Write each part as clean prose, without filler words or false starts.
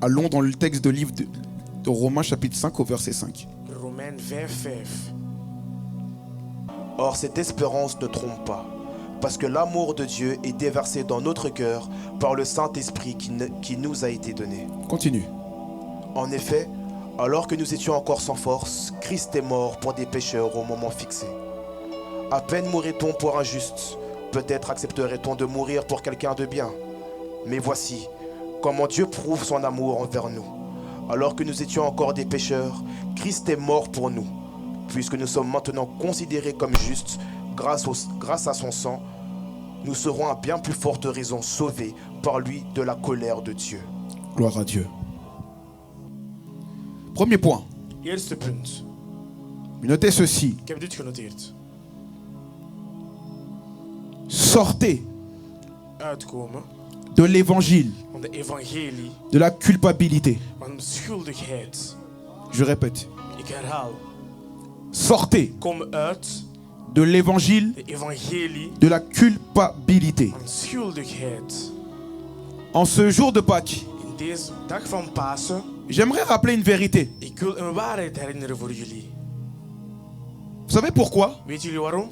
Allons dans le texte de livre de Romains chapitre 5 au verset 5. Romeinen 5:5. Or cette espérance ne trompe pas, parce que l'amour de Dieu est déversé dans notre cœur par le Saint-Esprit qui nous a été donné. Continue. En effet, alors que nous étions encore sans force, Christ est mort pour des pécheurs au moment fixé. À peine mourrait-on pour un juste, peut-être accepterait-on de mourir pour quelqu'un de bien. Mais voici comment Dieu prouve son amour envers nous. Alors que nous étions encore des pécheurs, Christ est mort pour nous. Puisque nous sommes maintenant considérés comme justes, grâce à son sang, nous serons à bien plus forte raison sauvés par lui de la colère de Dieu. Gloire à Dieu. Premier point. Eerste punt. Notez ceci. Ik heb dit genoteerd. Sortez Uitkomen de l'évangile, van de evangelie de la culpabilité. van schuldigheid. Je répète. Ik herhaal. Sortez Kom uit de l'évangile, de evangelie de la culpabilité. van schuldigheid. En ce jour de Pâques, In deze dag van Pasen, j'aimerais rappeler une vérité. ik wil een waarheid herinneren voor jullie. Vous savez pourquoi? Weet jullie waarom?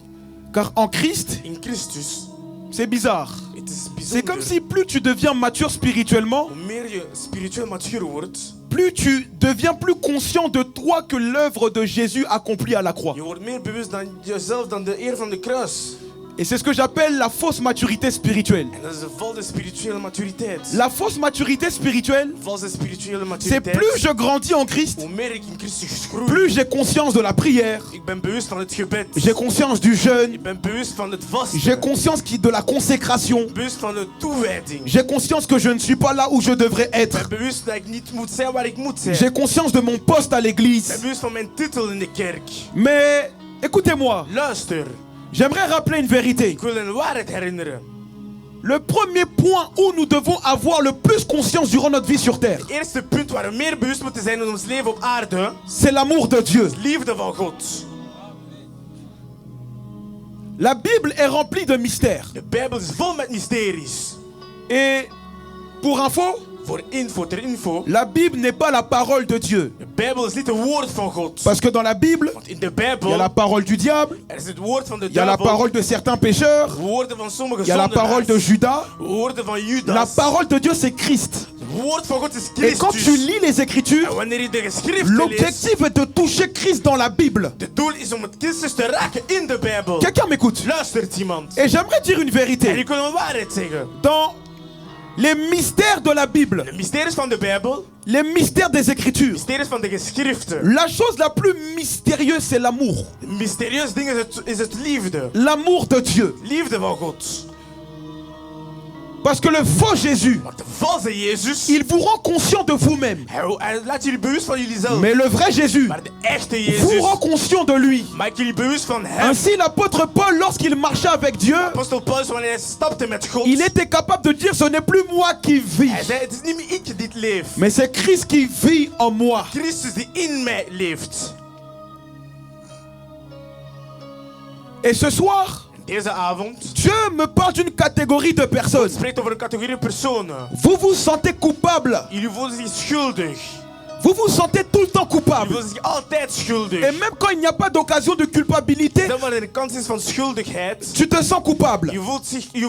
Car en Christ, In Christus, c'est bizarre. het is C'est comme bijzonder. si plus tu deviens mature spirituellement, Hoe meer je spiritueel matuur wordt, plus tu deviens plus conscient de toi que l'œuvre de Jésus accomplie à la croix. je wordt meer bewust dan jezelf, dan de eer van de kruis. Et c'est ce que j'appelle la fausse maturité spirituelle. En dat is de valse spirituele maturiteit. La fausse maturité spirituelle, Valse spirituele c'est maturiteit. plus je grandis en Christ, Hoe meer ik in Christus groei, plus j'ai conscience de la prière, ik ben bewust van het gebed. j'ai conscience du jeûne, Ik ben bewust van het vasten. j'ai conscience de la consécration, Bewust van de toewijding. j'ai conscience que je ne suis pas là où je devrais Ik ben être, bewust dat ik niet moet zijn waar ik moet zijn. j'ai conscience de mon poste à Ik ben l'église. bewust van mijn titel in de kerk. Mais écoutez-moi, Luister, j'aimerais rappeler une vérité. ik wil een waarheid herinneren. Le premier point où nous devons avoir le plus conscience durant notre vie sur terre, Het eerste punt waar we meer bewust moeten zijn in ons leven op aarde, c'est l'amour de Dieu. liefde van God. La Bible est remplie de mystères. De Bijbel is vol met mysteries. Et pour info, Ter info, la Bible n'est pas la parole de Dieu. de Bijbel is niet het woord van God. Parce que dans la Bible, Want in de il y a Bijbel, la parole du diable, er is het woord van de il y a la duivel, parole de certains pécheurs, woorden van sommige il y a la parole de zondaars, Judas. woorden van La Judas. parole de Dieu, c'est Christ. Het woord van God is Et quand tu Christus. lis les Écritures, En wanneer je de geschriften leest, l'objectif est de toucher Christ dans la Bible. het doel is om het Christus te raken in de Bijbel. Quelqu'un m'écoute. Luistert iemand. Et j'aimerais dire une En vérité. ik wil een waarheid zeggen. Dans les mystères de la Bible, De mysteries van de Bijbel, les mystères des Écritures, mysteries van de geschriften. la chose la plus mystérieuse, c'est l'amour. De mysterieus ding is het liefde. L'amour de Dieu. Liefde van God. Parce que le faux Jésus, Want de valse Jezus, il vous rend conscient de vous-même. hij laat jullie bewust van jullie zelf. Mais le vrai Jésus Maar de echte vous Jezus rend conscient de lui. maakt jullie bewust van hem. Ainsi, l'apôtre Paul, lorsqu'il marchait avec Dieu, Apostel Paulus, wanneer hij stapte met God, il était capable de dire, ce n'est plus moi qui vis, hij zei, het is niet meer ik die dit leef. mais c'est Christ qui vit en moi. Christus die in mij leeft. Et ce soir, Deze avond Dieu me parle d'une catégorie de personnes. spreekt over een categorie personen. Vous vous sentez coupable. Jullie voelen zich schuldig. Vous vous sentez tout le temps Jullie coupable. voelen zich altijd schuldig. Et même quand il n'y a pas d'occasion de culpabilité, Dan wanneer er een kans is van schuldigheid, tu te sens coupable. je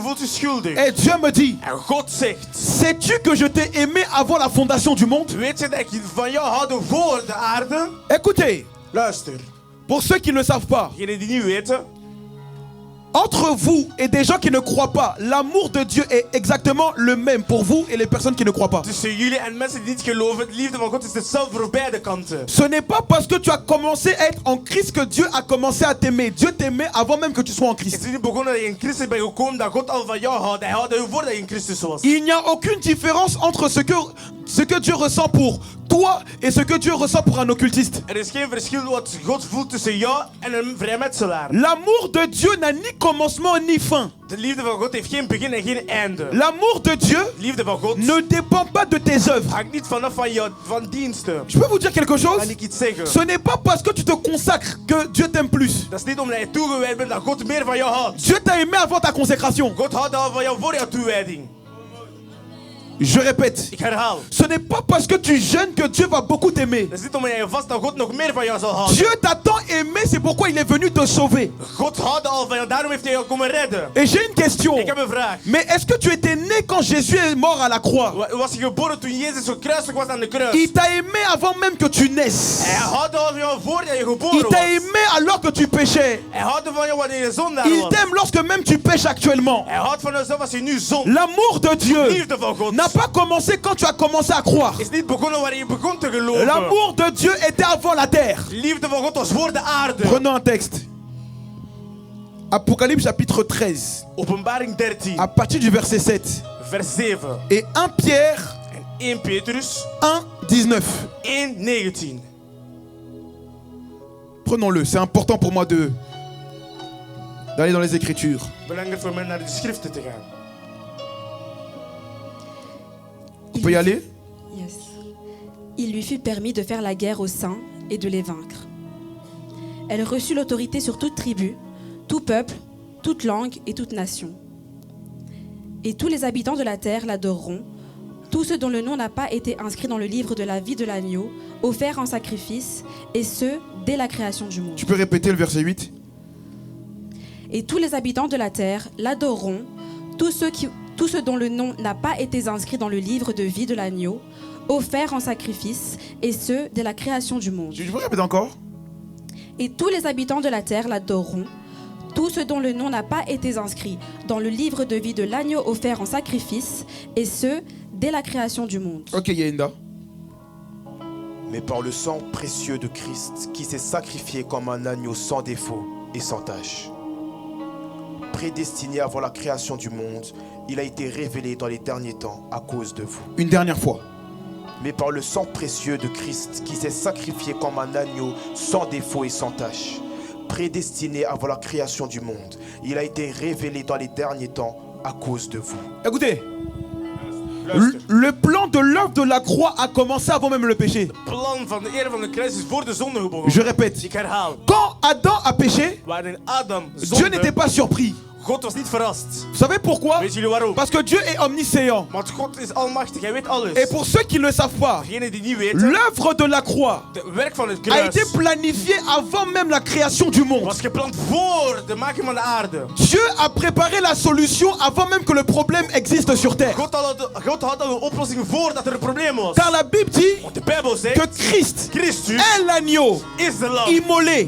voelt je schuldig. Et Dieu me dit, En God zegt, sais-tu que je t'ai aimé avant la fondation du monde? weet je dat ik van jou houden voor de aarde? Écoutez, Luister, pour ceux qui ne le savent pas, degenen die niet weten, entre vous et des gens qui ne croient pas, l'amour de Dieu est exactement le même pour vous et les personnes qui ne croient pas. tussen jullie en mensen die niet geloven, de liefde van God is hetzelfde voor beide kanten. Ce n'est pas parce que tu as commencé à être en Christ que Dieu a commencé à t'aimer. Dieu t'aimait avant même que tu sois en Het Christ. is niet begonnen dat je in Christus bent gekomen, dat God al van jou houdt. Hij houdt je voordat je in Christus was. Il n'y a aucune différence entre ce que Dieu ressent pour toi et ce que Dieu ressent pour un occultiste. Er is geen verschil wat God voelt tussen jou en een vrijmetselaar. L'amour de Dieu n'a ni commencement ni fin. De liefde van God heeft geen begin en geen einde. L'amour de Dieu De liefde van God ne dépend pas de tes œuvres. hangt niet vanaf van jou, van diensten. Je peux vous dire quelque chose? Kan ik iets zeggen? Ce n'est pas parce que tu te consacres que Dieu t'aime plus. Dat is niet omdat je toegewijd bent dat God meer van jou houdt. Dieu t'a aimé avant ta consécration. God houdt al van jou voor jouw toewijding. Je répète, Ik herhaal. ce n'est pas parce que tu jeûnes que Dieu va beaucoup t'aimer. Het is niet omdat je vast dat God nog meer van jou zal houden. Dieu t'a tant aimé, c'est pourquoi il est venu te sauver. God houdt al van jou, daarom heeft hij jou komen redden. Et j'ai une question. Ik heb een vraag. Mais est-ce que tu étais né quand Jésus est mort à la croix? Was je geboren toen Jezus gekruisigd was aan de kruis? Il t'a aimé avant même que tu naisses. Hij houdt al van jou voordat je Il geboren t'a was. aimé alors que tu péchais. Hij houdt van jou wanneer je zondaar Il was. t'aime lorsque même tu pêches actuellement. Hij houdt van jezelf als je nu zondt. L'amour de Dieu Liefde van God n'a pas commencé quand tu as commencé à croire. is niet begonnen wanneer je begon te geloven. L'amour de Dieu était avant la terre. Liefde van God was voor de aarde. Prenons un texte. Apocalypse chapitre 13, Openbaring 13, à partir du verset 7. vers 7. Et 1 Pierre En 1 Petrus 1, 19. 1, 19. Prenons-le, c'est important pour moi d'aller dans les Écritures. Belangrijk voor mij naar de schriften te gaan. On peut y aller? Yes. Il lui fut permis de faire la guerre aux saints et de les vaincre. Elle reçut l'autorité sur toute tribu, tout peuple, toute langue et toute nation. Et tous les habitants de la terre l'adoreront, tous ceux dont le nom n'a pas été inscrit dans le livre de la vie de l'agneau, offert en sacrifice, et ce, dès la création du monde. Tu peux répéter le verset 8? Et tous les habitants de la terre l'adoreront, tous ceux dont le nom n'a pas été inscrit dans le livre de vie de l'agneau, offert en sacrifice, et ce, dès la création du monde. Tu peux répéter encore? Et tous les habitants de la terre l'adoreront, tous ceux dont le nom n'a pas été inscrit dans le livre de vie de l'agneau offert en sacrifice, et ce, dès la création du monde. Ok, Yenda. Mais par le sang précieux de Christ, qui s'est sacrifié comme un agneau sans défaut et sans tache. Prédestiné avant la création du monde, il a été révélé dans les derniers temps à cause de vous. Une dernière fois. Mais par le sang précieux de Christ, qui s'est sacrifié comme un agneau sans défaut et sans tache. Prédestiné avant la création du monde, il a été révélé dans les derniers temps à cause de vous. Écoutez, le plan de l'œuvre de la croix a commencé avant même le péché. Plan van de ere van de kruis is voor de zonde begonnen. Je répète, Ik herhaal. quand Adam a péché, Waarin Adam Dieu n'était zonde, pas surpris. God was niet verrast. Vous savez pourquoi? Weet jullie waarom? Parce que Dieu est omniscient. Want God is almachtig, hij weet alles. Et pour ceux qui ne le savent pas, Degenen die niet weten, l'œuvre de la croix het werk van het a kruis été planifiée avant même la création du monde. was gepland voor de making van de aarde. Dieu a préparé la solution avant même que le problème existe sur terre. God had al een oplossing voordat er een probleem was. Car la Bible dit Want de Bijbel que zegt, Christ Christus est l'agneau is de lam. immolé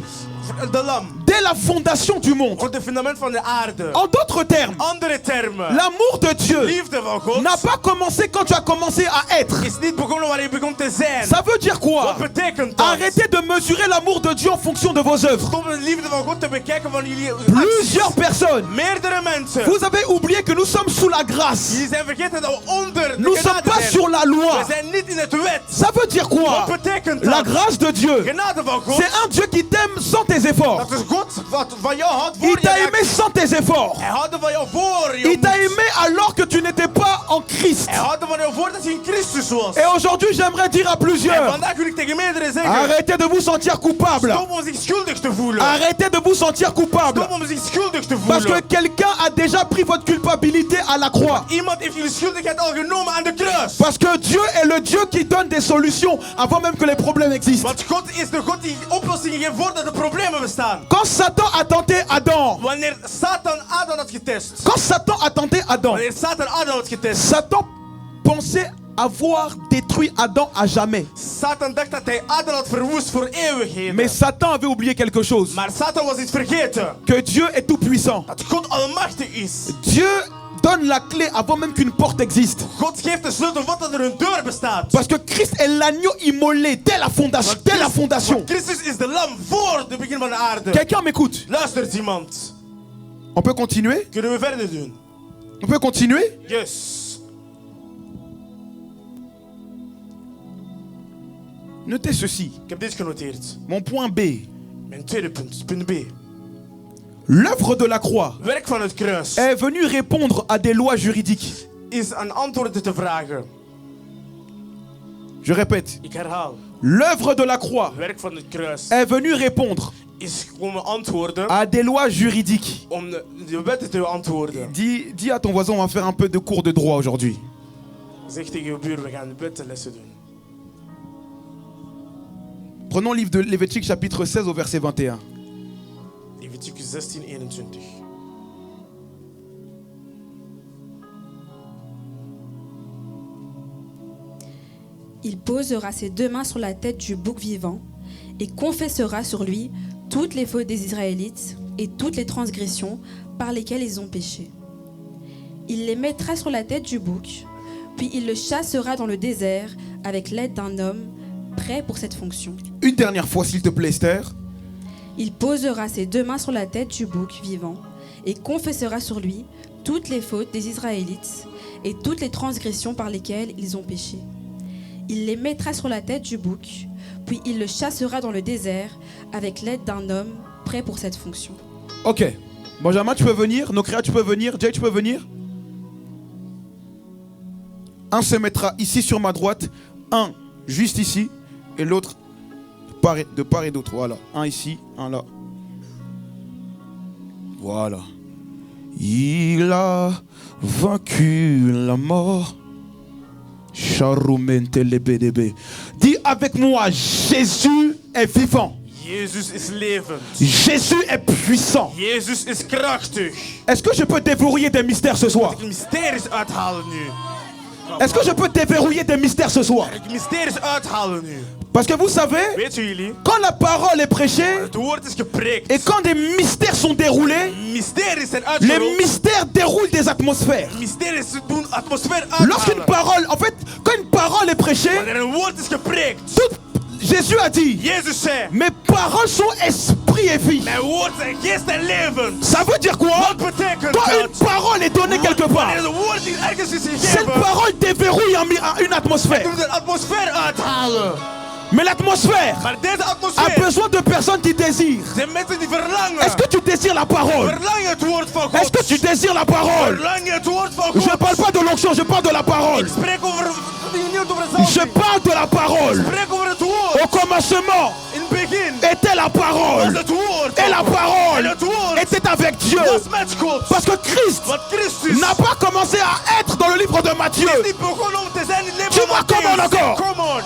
De lam. dès la fondation du monde. Op het fundament van de aarde. En d'autres termes, Andere termen. l'amour de Dieu Liefde van God n'a pas commencé quand tu as commencé à être. is niet begonnen wanneer je begon te zijn. Ça veut dire quoi? Wat betekent dat? Arrêtez de mesurer l'amour de Dieu en fonction de vos œuvres. Om de liefde van God te bekijken van jullie Plusieurs acties. personnes, Meerdere mensen. vous avez oublié que nous sommes sous la grâce. Jullie zijn vergeten dat we onder de Nous ne sommes genade pas zijn. sur la loi. We zijn niet in het wet. Ça veut dire quoi? Wat betekent La dat? grâce de Dieu, Genade van God. c'est un Dieu qui t'aime sans tes efforts. Dat is God wat van jou houdt voor Il je t'a acties. aimé sans tes efforts. Hij houdt van jou voor je Il t'a moed. aimé alors que tu n'étais pas en Christ. Hij houdt van jou voordat je in Christus was. Et aujourd'hui, j'aimerais dire à En plusieurs, vandaag wil ik tegen meerdere zeggen. arrêtez de vous sentir coupable. Stop om zich schuldig te voelen. Arrêtez de vous sentir coupable. Stop om zich schuldig te Parce que voelen. quelqu'un a déjà pris votre culpabilité à la croix. Iemand heeft jullie schuldigheid al genomen aan de kruis. Parce que Dieu est le Dieu qui donne des solutions avant même que les problèmes existent. Want God is de God die oplossingen geeft voordat de problemen bestaan. Quand Satan a tenté Adam, Wanneer Satan Adam had getest. quand Satan a tenté Adam, Wanneer Satan Adam had getest. Satan pensait avoir détruit Adam à jamais. Satan dacht dat hij Adam had verwoest voor eeuwigheden. Mais Satan avait oublié quelque chose. Maar Satan was iets vergeten. Que Dieu est tout puissant. Dat God almachtig is. Dieu donne la clé avant même qu'une porte existe. God geeft de sleutel voordat er een deur bestaat. Parce que Christ est l'agneau immolé dès la fondation. Want Dès la fondation. Christus is de lam voor de begin van de aarde. Quelqu'un m'écoute? Luistert iemand. On peut continuer? Kunnen we verder doen? On peut continuer? Yes. Notez ceci. Ik heb dit genoteerd. Mon point B. Mijn tweede punt, punt B. L'œuvre de la croix Werk van het kruis est venu répondre à des lois juridiques. is aan antwoorden te vragen. Je répète. Ik herhaal. L'œuvre de la croix Werk van het kruis est venu répondre is komen antwoorden à des lois juridiques. om de wetten te antwoorden. Dis à ton voisin, on va faire un peu de cours de droit aujourd'hui. Zeg tegen je buur, we gaan de buitenlessen doen. Prenons le livre de Lévitique chapitre 16 au verset 21. Leviticus 16, 21. Il posera ses 2 mains sur la tête du bouc vivant et confessera sur lui toutes les fautes des Israélites et toutes les transgressions par lesquelles ils ont péché. Il les mettra sur la tête du bouc, puis il le chassera dans le désert avec l'aide d'un homme prêt pour cette fonction. Une dernière fois, s'il te plaît, Esther. Il posera ses 2 mains sur la tête du bouc vivant et confessera sur lui toutes les fautes des Israélites et toutes les transgressions par lesquelles ils ont péché. Il les mettra sur la tête du bouc, puis il le chassera dans le désert avec l'aide d'un homme prêt pour cette fonction. Ok. Benjamin, tu peux venir. Nokria, tu peux venir. Jay, tu peux venir. Un se mettra ici sur ma droite, un juste ici, et l'autre de part et d'autre. Voilà. Un ici, un là. Voilà. Il a vaincu la mort. Dis avec moi, Jésus est vivant. Jezus is levend. Jésus est puissant. Jezus is krachtig. Est-ce que je peux déverrouiller des mystères ce soir? Ik mysteries uithalen nu. Est-ce que je peux déverrouiller des mystères ce soir? Ik mysteries uithalen nu. Parce que vous savez, Weet jullie? quand la parole est prêchée Het woord is gepreekt. et quand des mystères sont déroulés, Mysteries zijn les uitgerold. mystères déroulent des atmosphères. Mysteries doen atmosfeer Lorsqu'une uithalen. parole, en fait, quand une parole est prêchée, Wanneer een woord is gepreekt. Jésus a dit, Jezus zei. mes paroles sont esprit et vie. Mijn woord zijn geest en leven. Ça veut dire quoi? Wat betekent Quand une dat? parole est donnée quelque part, Wanneer een woord die ergens is cette gegeven. parole déverrouille une atmosphère. Doet de atmosfeer uithalen. Mais l'atmosphère Maar deze a atmosfeer. besoin de personnes qui désirent. Zijn mensen die verlangen. Est-ce que tu désires la parole? Verlangen het woord van Est-ce God. que tu désires la parole? Verlangen het woord van Je ne God. parle pas de l'onction, je parle de la parole. Ik spreek over niet over Je hetzelfde. parle de la parole. Ik spreek over het woord. Au commencement In het begin était la was parole. het woord. Et la En parole het woord était avec Dieu. was met God. Parce que Christ Want Christus n'a pas commencé à être dans le livre de Matthieu. is niet begonnen om te zijn in het leven Dis-moi van comment Matthäus. encore. Come on.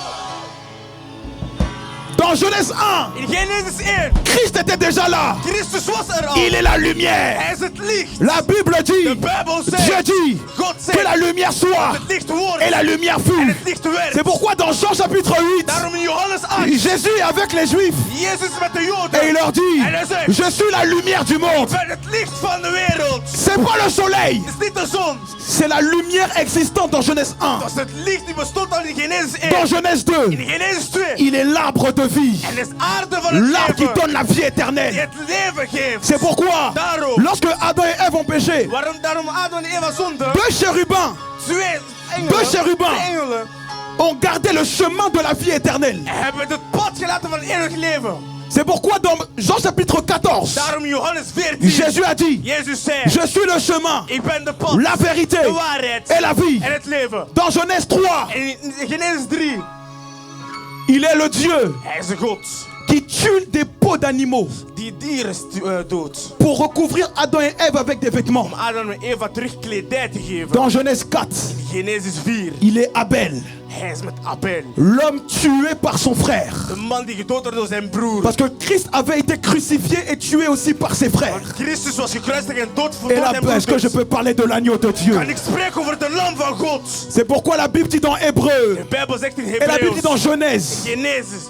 Dans Genèse 1, In Genesis 1. Christ était déjà là. Christus was er al. Il est la lumière. Hij is het licht. La Bible De dit, Bijbel Dieu zegt. dit God que zegt. la lumière soit Het licht wordt. et la lumière En fut. het licht werd. C'est pourquoi dans Jean chapitre 8, Daarom in Johannes 8. Jésus est avec les Juifs Jezus met de et il Joden. leur dit, En hij zegt. je suis la lumière du monde. Ik ben het licht van de wereld. C'est pas le soleil, Het is niet de zon. c'est la lumière existante dans Genèse 1. Dat is het licht die bestond al in Genesis 1. Dans Genèse 2, In Genesis 2. il est l'arbre de vie, En is aarde van het l'arbre qui leven. donne la vie Die éternelle. het leven geeft. C'est pourquoi, Daarom. lorsque Adam et Ève ont péché, Daarom Adam en Eva zonden. deux chérubins Twee Deux chérubins. Twee engelen. ont gardé le chemin de la vie éternelle. Hebben het pad gelaten van eeuwig leven. C'est pourquoi dans Jean chapitre 14, Daarom Johannes 14. Jésus a dit, Jezus zei. je suis le chemin, Ik ben de pad. la vérité De waarheid. et la vie. En het leven. Dans Genèse 3, En in Genesis 3. il est le Dieu Hij is een God. qui tue des peaux d'animaux Die dieren doodt. pour recouvrir Adam et Ève avec des vêtements. Om Adam en Eva terug kledij te geven. Dans Genèse 4, Genesis 4. il est Abel, Hij is met Abel. l'homme tué par son frère. De man die gedood werd door zijn broer. Parce que Christ avait été crucifié et tué aussi par ses frères. Want Christus was gekruisigd en dood voor Et là, zijn est-ce que je broeders. peux parler de l'agneau de Dieu? Kan ik spreken over de lam van God? C'est pourquoi la Bible dit dans Hébreu De Bijbel zegt in et la Bible dit dans Hebreeën. Genèse, Genesis.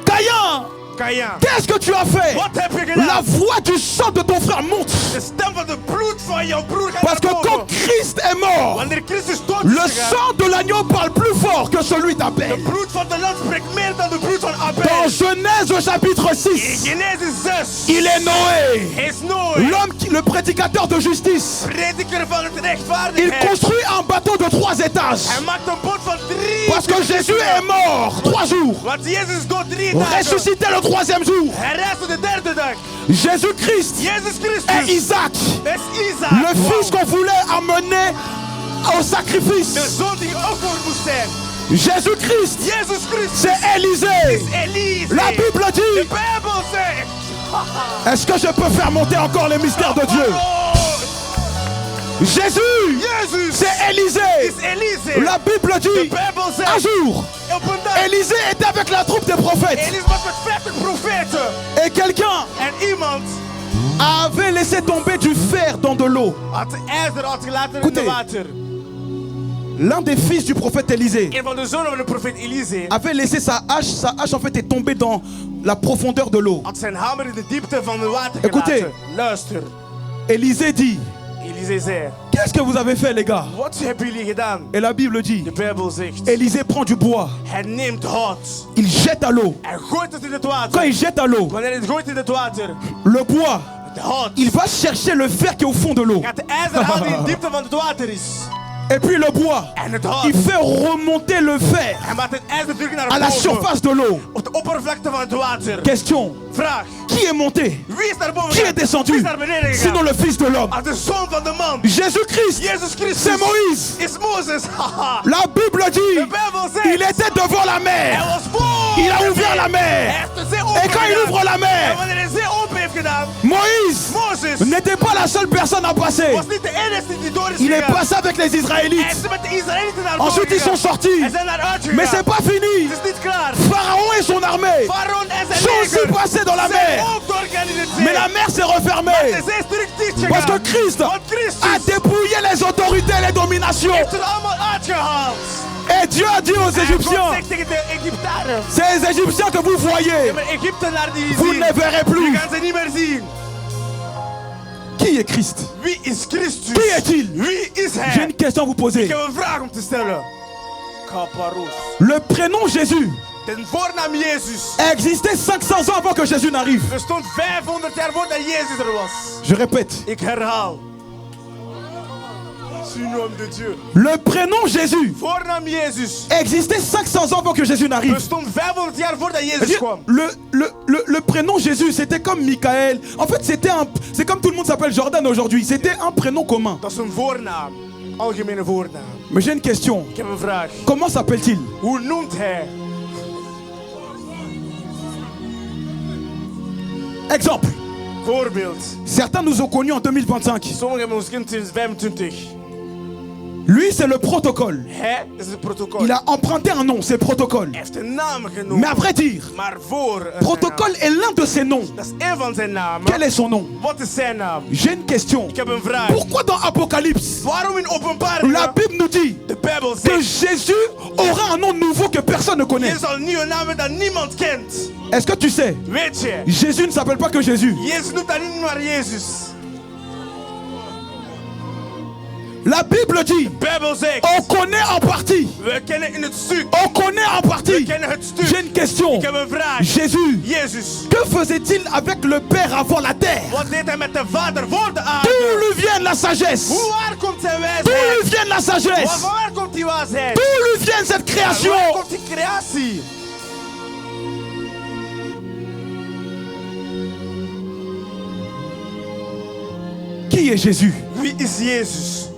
Caïn, Kaïn. qu'est-ce que tu as fait? Wat heb je gedaan? La voix du sang de ton frère monte. De stem van de bloed van jouw broer gaat Parce que naar quand boven. Christ est mort, Wanneer Christus dood le is gegaan, sang de l'agneau parle plus fort que celui d'Abel. de bloed van de lam spreekt meer dan de bloed van Abel. Dans Genèse chapitre In 6, Genesis 6. il est Noé, Hij is Noé. l'homme, le prédicateur de justice. Prediker van het Il rechtvaardigheid. construit un bateau de 3 étages. Hij maakt een boot van 3. Parce que Jésus est mort 3 jours, Want Jezus is dood 3 dagen. ressuscité le 3e jour. Hij reist op de derde dag. Jésus-Christ Jezus est Christus Isaac, is Isaac. le Wauw. fils qu'on voulait amener au De sacrifice. zoon die geofferd moest zijn. Jésus-Christ, Jezus Christus c'est Élisée. is Elise. La Bible De dit, Bijbel zegt. est-ce que je peux faire monter encore les mystères de Dieu? Oh, Jésus, Jezus c'est Élisée. is Elise. Elise. La Bible De dit, Bijbel un zegt, jour, op een dag, Élisée était avec la troupe des prophètes. Elise was met 50 profeten. Et quelqu'un En iemand avait laissé tomber du fer dans de l'eau. had ijzer gelaten in Écoutez. het water. L'un des fils du prophète Élisée Een van de zonen van de profeet Elise avait laissé sa hache en fait est tombée dans la profondeur de l'eau. had zijn hamer in de diepte van het water Écoutez. gelaten. Luister, Élisée dit, Elise zei, qu'est-ce que vous avez fait les gars? wat hebben jullie gedaan? Et la Bible dit, De Bijbel zegt, Élisée prend du bois, hij neemt hout. il jette à l'eau. Hij gooit het in het Quand water. il jette à l'eau, Wanneer hij het gooit in het water, le bois, de hout, il va chercher le fer qui est au fond de l'eau. gaat de ijzer halen die in de diepte van het water is. Et puis le bois, En het il hout, fait remonter le fer hij maakt het ijzer terug naar à la boven. surface de l'eau. Op de oppervlakte van het water. Question, Vraag, qui est monté? wie is naar boven Qui est gegaan? Wie descendu? is naar beneden Sinon gegaan? le fils de l'homme. Als de zoon van de man. Jésus-Christ, Jezus Christus c'est Moïse. is Mozes. Haha. La Bible De dit, Bijbel zegt, il était devant la hij mer. was voor Il a de ouvert zee. la Hij mer. heeft de zee open Et quand il gedaan. ouvre la En mer, wanneer hij de zee open heeft gedaan, Moïse Mozes n'était pas la seule personne à passer. was niet de enige die door is Il est gegaan. passé avec les Hij Israélites. is met de Israëlieten naar boven Ensuite, ils sont gegaan. sortis. Hij zijn naar uitgegaan. Mais c'est pas fini. Het is niet klaar. Pharaon et son armée Pharaon en zijn sont aussi leger passés dans la zijn mer. ook doorgegaan in de zee. Mais la mer s'est De refermée. zee is terug dicht Parce que gegaan. Christ Want Christus a dépouillé les autorités et les dominations. heeft het allemaal uitgehaald. Et Dieu a dit aux En God Égyptiens, zegt tegen de Egyptenaren, ces Égyptiens que vous voyez, maar Egyptenaren die vous zien, ne les verrez die plus. gaan ze niet meer zien. Qui est Christ? Wie is Christus? Qui est-il? Wie is J'ai hij? une question à vous poser. Ik heb een vraag om te stellen. Kaparus. Le prénom Jésus De voornaam Jezus existait 500 ans avant que Jésus n'arrive. bestond 500 jaar voordat Jezus er was. Je répète. Ik herhaal. Nom de Dieu. Le prénom Jésus Voornaam Jezus existait 500 ans avant que Jésus n'arrive. bestond 500 jaar voordat Jezus C'est-à-dire, kwam. le prénom Jésus, c'était comme Michael. En fait, c'est comme tout le monde s'appelle Jordan aujourd'hui. C'était un prénom commun. Dat is een voornaam. Algemene voornaam. Mais j'ai une question. Ik heb een vraag. Comment s'appelle-t-il? Hoe noemt hij? Exemple. Voorbeeld. Certains nous ont connus en 2025. Sommigen hebben ons kind sinds 25. Lui, c'est le protocole. Hij is het protocol. Il a emprunté un nom, c'est protocole. Hij heeft een naam genomen. Mais à vrai dire, Maar voor zijn protocole naam. est l'un de ses noms. Dat is één van zijn namen. Quel est son nom? Wat is zijn naam? J'ai une question. Ik heb een vraag. Pourquoi dans Apocalypse, Waarom in openbaring? la Bible nous dit De Bijbel que zegt. Jésus aura un nom nouveau que personne ne connaît? Je zal een nieuwe naam hebben dat niemand kent. Est-ce que tu sais? Weet je? Jésus ne s'appelle pas que Jésus. Jezus noemt dat niet maar Jezus. La Bible dit, De Bijbel zegt. on connaît en partie. We kennen in het stuk. On connaît en We partie. kennen het stuk. J'ai une question. Ik heb een vraag. Jésus, Jezus. que faisait-il avec le Père avant la terre? Wat deed hij met de Vader voor de aarde? D'où lui vient la sagesse? Hoe waar komt zijn D'où wijsheid? lui vient la sagesse? Van waar komt die wijsheid? D'où lui vient cette Waar création? komt die creatie? Qui est Jésus? Wie is Jezus?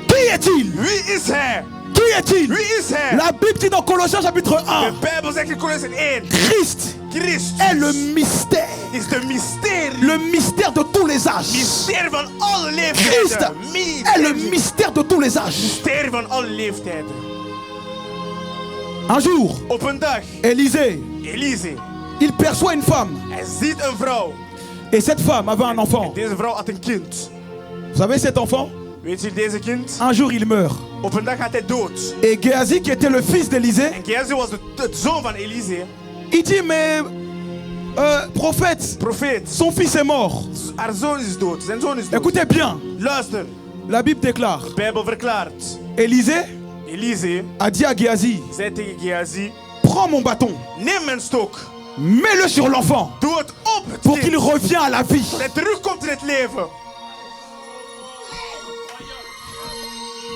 Qui est-il? Wie is hij? Qui est-il? Wie is hij? La Bible dit dans Colossiens chapitre De 1, Bijbel zegt in Kolossenzen 1. Christ Christus est le mystère. is de mysterie. Le mystère de tous les âges. Mysterie van alle Christ leeftijden. est le mystère de tous les âges. Mysterie van alle leeftijden. Un jour, Op een dag, Élisée, Elise, il perçoit une femme. hij ziet een vrouw. Et cette femme avait un enfant. Deze vrouw had een kind. Vous savez cet enfant? Weet je, deze kind? Un jour, il meurt. Op een dag gaat hij dood. Et Géasi, qui était le fils d'Élisée, En Gehazi was de zoon van Elise. il dit, mais prophète, Profeet. son fils est mort. Haar zoon is dood. Zijn zoon is dood. Écoutez bien, Luister. la Bible déclare, De Bijbel verklaart. Élisée Elise a dit à Géasi, zei tegen Gehazi. prends mon bâton, Neem mijn stok. mets-le sur l'enfant Doe het op het pour qu'il kind. revienne à la vie. Dat hij terugkomt in het leven.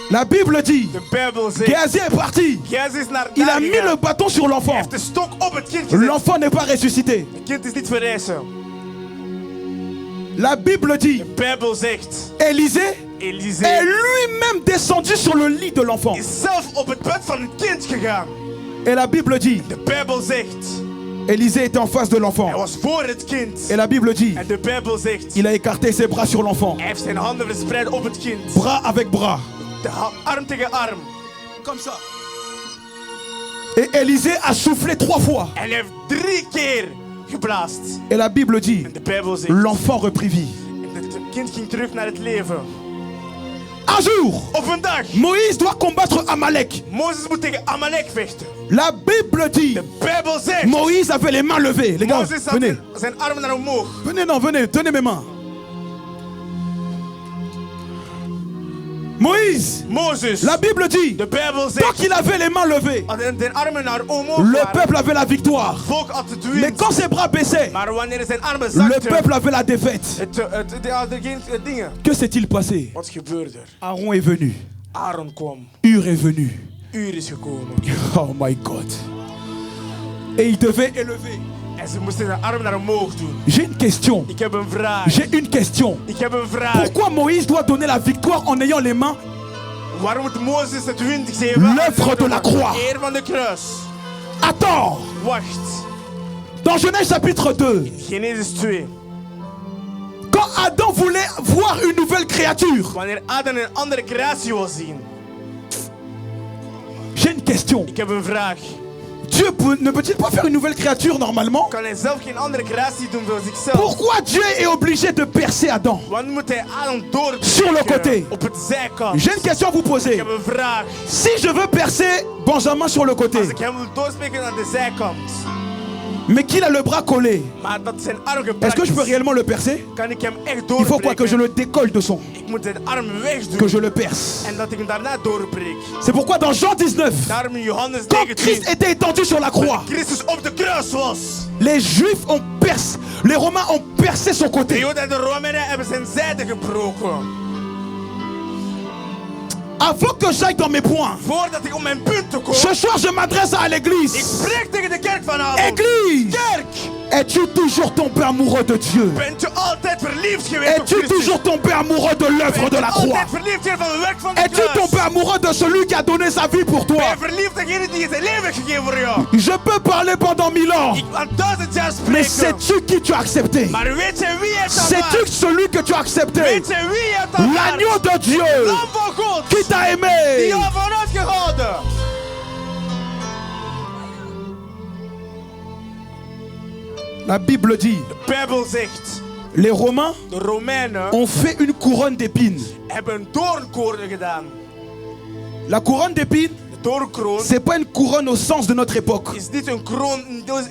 La Bible dit, De Bijbel zegt. Géasi est parti. Gehazi is naar Il a daar mis gegaan. le bâton sur Hij l'enfant. heeft de stok op het kind gezet. L'enfant n'est pas ressuscité. Het kind is niet verrijzen. La Bible dit, De Bijbel zegt. Élisée Elise est lui-même descendu sur le lit de l'enfant. is zelf op het bed van het kind gegaan. Et la Bible dit, De Bijbel zegt. Élisée était en face de l'enfant. Hij was voor het kind. Et la Bible dit, En de Bijbel zegt. il a écarté ses bras sur l'enfant. Hij heeft zijn handen verspreid op het kind. Bras avec bras. De arm tegen arm. comme ça. Et Élisée a soufflé 3 fois. En hij heeft 3 keer geblaast. Et la Bible dit, En de Bijbel zegt, l'enfant reprit vie. en het kind ging terug naar het leven. Un jour, Op een dag, Moïse doit combattre Amalek. Mozes moet tegen Amalek vechten. La Bible dit, De Bijbel zegt, Moïse avait les mains levées. Les gars, Mozes had venez. zijn armen naar omhoog. Venez, non, venez, tenez mes mains. Moïse, Mozes, la Bible dit, de Bijbel tant zegt, qu'il avait les mains levées, had de armen naar omhoog le waren, peuple avait la victoire. het volk had het Mais wint. quand ses bras baissaient, Maar wanneer zijn armen le zakten, peuple avait la défaite. geen dingen. Que s'est-il passé? Wat gebeurde er? Aaron est venu. Aaron kwam. Ur est venu. Uur is gekomen. Oh my God. Et il devait élever. En ze moesten zijn armen naar omhoog doen. J'ai une question. Ik heb een vraag. J'ai une question. Ik heb een vraag. Pourquoi Moïse doit donner la victoire en ayant les mains? Waarom moet Mozes het wint geven? L'œuvre de la croix. Eer van de kruis. Attends. Wacht. Dans Genèse chapitre 2, Genesis 2. quand Adam voulait voir une nouvelle créature, Wanneer Adam een andere creatie wil zien. j'ai une question. Ik heb een vraag. Dieu ne peut-il pas faire une nouvelle créature normalement? Kan hij zelf geen andere creatie doen voor zichzelf? Pourquoi Dieu est obligé de percer Adam? Want moet hij Adam door Sur le côté. op het zijkant? J'ai une question à vous Ik poser. heb een vraag. Si je veux percer Benjamin sur le côté, Als ik hem wil doorspeken aan de zijkant, mais qu'il a le bras collé, maar dat zijn arm est-ce geplakt que je peux is, réellement le percer? kan ik hem echt Il faut quoi? Que je doorbreken? le décolle de son, Ik moet zijn arm wegdoen que je le perce. en dat ik hem daarna doorbreek. C'est pourquoi dans Jean 19, Daarom in Johannes quand 19, Christ était étendu sur la croix, Christus op de kruis was. les Juifs ont percé, les Romains ont percé son De côté. Joden en de Romeinen hebben zijn zijde gebroken. Avant que j'aille dans mes points, Voordat ik op mijn punten kom, ce soir je m'adresse à ik l'église. spreek tegen de kerk vanavond. Église, Kerk, es-tu toujours tombé amoureux de Dieu? bent je altijd verliefd geweest op Es-tu Christus? toujours tombé amoureux de l'œuvre Bent de je la croix? altijd verliefd geweest van het werk van de Es-tu kruis? tombé amoureux de celui qui a donné sa vie pour Ben toi? je verliefd degene die zijn leven heeft gegeven voor jou? Je peux parler pendant 1000 ans, Ik kan 1000 jaar mais spreken. sais-tu qui tu as accepté? Maar weet je wie heeft Sais-tu aanvaard? celui que tu as accepté? Weet je wie heeft aanvaard? L'agneau de Dieu Lam van God. qui t'a Die aimé. jou vooruit gehouden. La Bible dit, De Bijbel zegt, les Romains de Romeinen ont fait une couronne d'épines. hebben een doornkroon gedaan. La couronne d'épines, De doornkroon c'est pas une couronne au sens de notre époque. is niet een kroon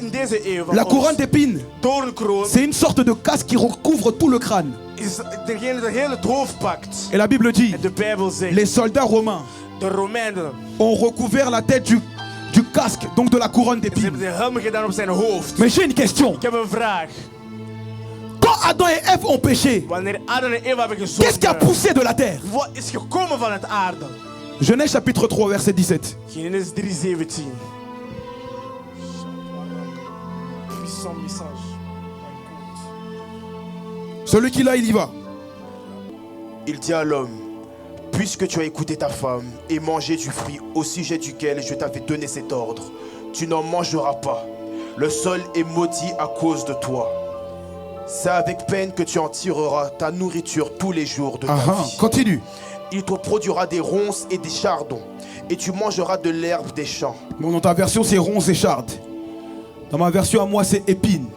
in deze eeuw van La ons. couronne d'épines, Doornkroon c'est une sorte de casque qui recouvre tout le crâne. is degene die heel het hoofd pakt. Et la Bible dit, En de Bijbel zegt, les soldats romains de Romeinen, ont recouvert la tête du casque, donc de la couronne ze hebben d'épines. de helm gedaan op zijn hoofd. Mais j'ai une question. Ik heb een vraag. Quand Adam et Ève ont péché, Wanneer Adam en Eva hebben qu'est-ce qui a gezondigd, poussé de la terre? wat is gekomen van het aarde? Genèse chapitre 3, verset 17. Genesis 3:17. Puissant message. Celui qui l'a, il y va. Il dit à l'homme, puisque tu as écouté ta femme et mangé du fruit au sujet duquel je t'avais donné cet ordre, tu n'en mangeras pas. Le sol est maudit à cause de toi. C'est avec peine que tu en tireras ta nourriture tous les jours de ta vie. Continue. Il te produira des ronces et des chardons, et tu mangeras de l'herbe des champs. Bon, dans ta version, c'est ronces et chardes. Dans ma version à moi, c'est épines.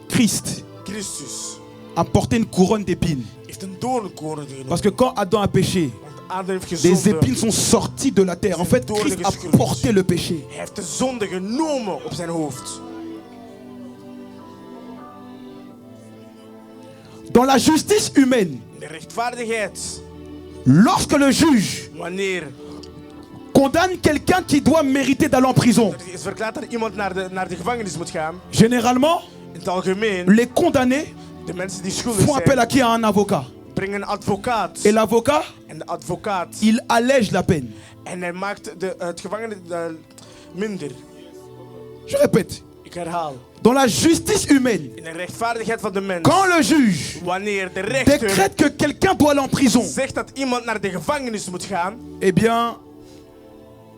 Christ Christus a porté une couronne d'épines. heeft een doornkroon genomen. Parce que quand Adam a péché, Want Adam heeft les gezondigd. épines sont sorties de la terre. En fait, Christ a porté le péché. Hij heeft de zonde genomen op zijn hoofd. Dans la justice humaine, De rechtvaardigheid. lorsque le juge Wanneer condamne quelqu'un qui doit mériter d'aller en prison, er is verklaard dat iemand naar de gevangenis moet gaan, généralement, in het algemeen, les condamnés de mensen die schuldig font appel zijn, à qui? À un avocat. brengen een advocaat. Et l'avocat, En de advocaat, il allège la peine. en hij maakt het gevangene minder. Je répète, Ik herhaal. dans la justice humaine, In de rechtvaardigheid van de mens. quand le juge Wanneer de rechter décrète que quelqu'un doit aller en prison, zegt dat iemand naar de gevangenis moet gaan, eh bien,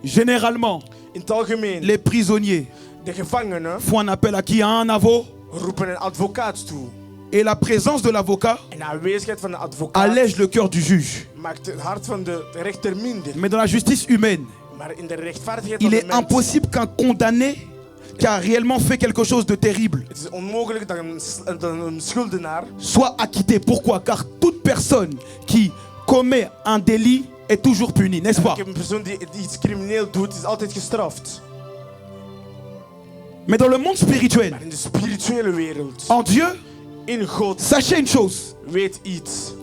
généralement, in het algemeen, les prisonniers de gevangenen font un appel à qui? À un avocat. roepen een advocaat toe. Et la présence de l'avocat En de aanwezigheid van de advocaat allège le cœur du juge. maakt het hart van de rechter minder. Mais dans la justice humaine, Maar in de rechtvaardigheid il van de est mens, impossible qu'un condamné qui a réellement fait quelque chose de terrible het is onmogelijk dat een schuldenaar soit acquitté. Pourquoi? Car toute personne qui commet un délit est toujours punie, n'est-ce pas? een persoon die iets crimineel doet, is altijd gestraft. Mais dans le monde spirituel, Maar in de spirituele wereld, en Dieu, in God, sachez une chose. weet iets.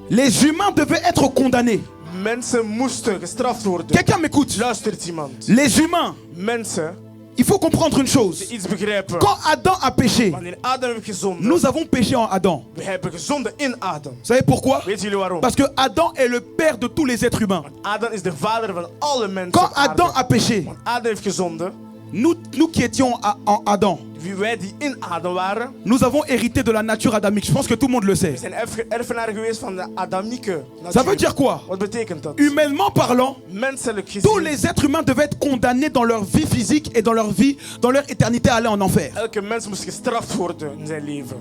Les humains devaient être condamnés. Mensen moesten gestraft worden. Quelqu'un m'écoute? Luistert iemand. Les humains, Mensen, il faut comprendre une chose. iets begrijpen. Quand Adam a péché, Wanneer Adam heeft gezonden, nous avons péché en Adam. we hebben gezonden in Adam. Vous savez pourquoi? Weet jullie waarom? Parce que Adam est le père de tous les êtres humains. Adam is de vader van alle mensen Quand op aarde. Adam a péché, Want Adam heeft gezonden. nous qui étions en Adam, Wij die in Adam waren, nous avons hérité de la nature adamique. Je pense que tout le monde le sait. we zijn erfenaren geweest van de Adamieke Ça veut natuur. dire quoi? Wat betekent dat? Humainement parlant, Menselijk tous gezien, les êtres humains devaient être condamnés dans leur vie physique et dans leur vie, dans leur éternité à aller en enfer. elke mens moest gestraft worden in zijn leven.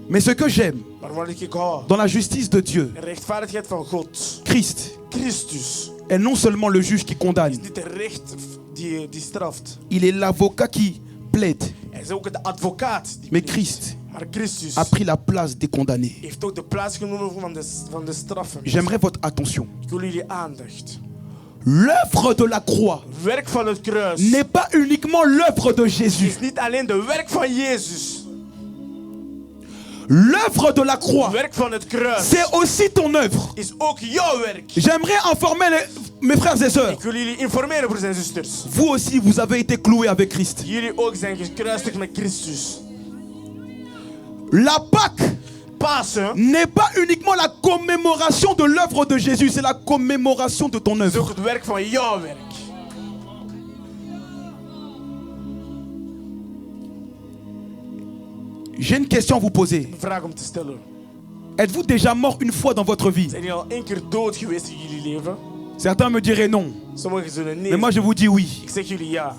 Mais ce que j'aime Maar wat ik hou, dans la justice de Dieu, de rechtvaardigheid van God, Christ Christus, est non seulement le juge qui condamne, is niet de recht die straft. il est l'avocat qui plaide. Hij is ook de advocaat. Die Mais pleegt. Christ Maar Christus a pris la place des condamnés. heeft ook de plaats genomen van de straffen. J'aimerais votre attention. Ik wil jullie aandacht. L'œuvre de la croix Werk van het kruis n'est pas uniquement l'œuvre de Jésus. is niet alleen de werk van Jezus. L'œuvre de la croix, Werk van het kruis c'est aussi ton œuvre. is ook jouw werk. J'aimerais informer mes frères et sœurs. Ik wil jullie informeren, broers en zusters. Vous aussi, vous avez été cloués avec Christ. Jullie ook zijn gekruisigd met Christus. La Pâque Pasen n'est pas uniquement la commémoration de l'œuvre de Jésus, c'est la commémoration de ton is ook œuvre. het werk van jouw werk. J'ai une question à vous poser. Een vraag om te stellen. Êtes-vous déjà mort une fois dans votre vie? Zijn jullie al één keer dood geweest in jullie leven? Certains me diraient non. Sommigen zullen nee. Mais moi je vous dis oui. Ik zeg jullie ja.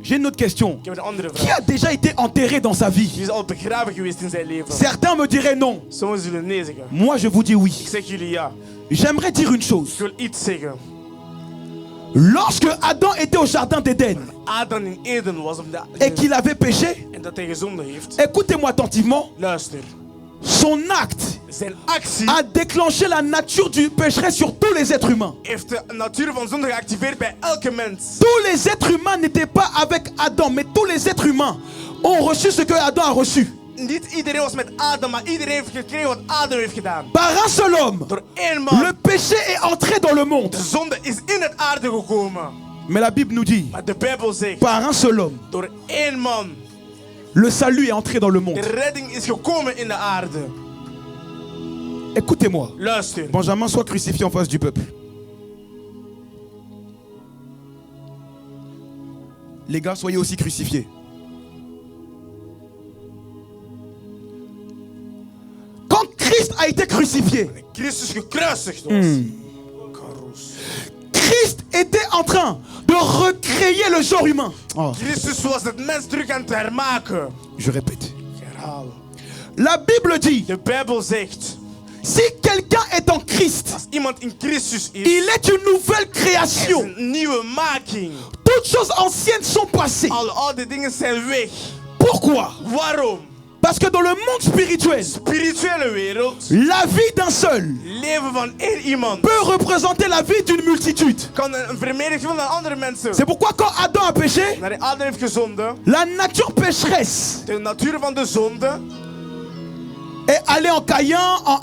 J'ai une autre question. Ik heb een andere Qui vraag. a déjà été enterré dans sa vie? Wie is al begraven geweest in zijn leven? Certains me diraient non. Sommigen zullen nee zeggen. Moi je vous dis Ik oui. zeg jullie ja. J'aimerais dire une chose. Ik wil iets zeggen. Lorsque Adam était au jardin d'Éden Adam in Eden was op de et qu'il avait péché, en dat hij gezonden heeft. écoutez-moi attentivement, Luister. son acte Zijn actie a déclenché la nature du pécheresse sur tous les êtres humains. heeft de natuur van zonde geactiveerd bij elke mens. Tous les êtres humains n'étaient pas avec Adam, mais tous les êtres humains ont reçu ce que Adam a reçu. Niet iedereen was met Adam, maar iedereen heeft gekregen wat Adam heeft gedaan. Par un seul homme, Door één man. le péché est entré dans le monde. De zonde is in het aarde gekomen. Mais la Bible nous dit, Maar de Bijbel zegt, par un seul homme, door één man, le salut est entré dans le de monde. redding is gekomen in de aarde. Écoutez-moi, Luister. Benjamin soit crucifié en face du peuple. Les gars, soyez aussi crucifiés. Quand Christ a été crucifié, Christus gekruisigd was. Karus. Christ était en train de recréer le genre humain. Oh, Christus was het mens terug aan het hermaken. je répète. Herhalen. La Bible dit, De Bijbel zegt, si quelqu'un est en Christ, als iemand in Christus is, il est une nouvelle er is création. een nieuwe making. Toutes choses anciennes sont passées. Alle oude dingen zijn weg. Pourquoi? Waarom? Parce que dans le monde spirituel, Spirituele wereld, la vie d'un seul leven van één iemand peut représenter la vie d'une multitude. kan een vermenigvuldiging van andere mensen. C'est pourquoi quand Adam a péché, Naar Adam heeft gezonden, la nature pécheresse de natuur van de zonde est allée en Caïn, en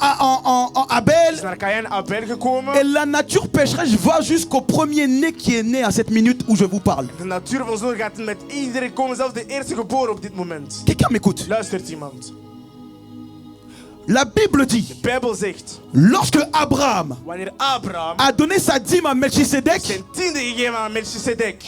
is Abel. naar Caïn en Abel gekomen. Et la nature pécheresse va jusqu'au premier-né qui est né à cette minute où je vous parle. De natuur van zonde gaat met iedereen komen, zelfs de eerste geboren op dit moment. Quelqu'un m'écoute. Luistert iemand. La Bible dit, De Bijbel zegt, lorsque Abraham wanneer Abraham a donné sa dîme à Melchisedec, zijn tiende gegeven aan Melchizedek,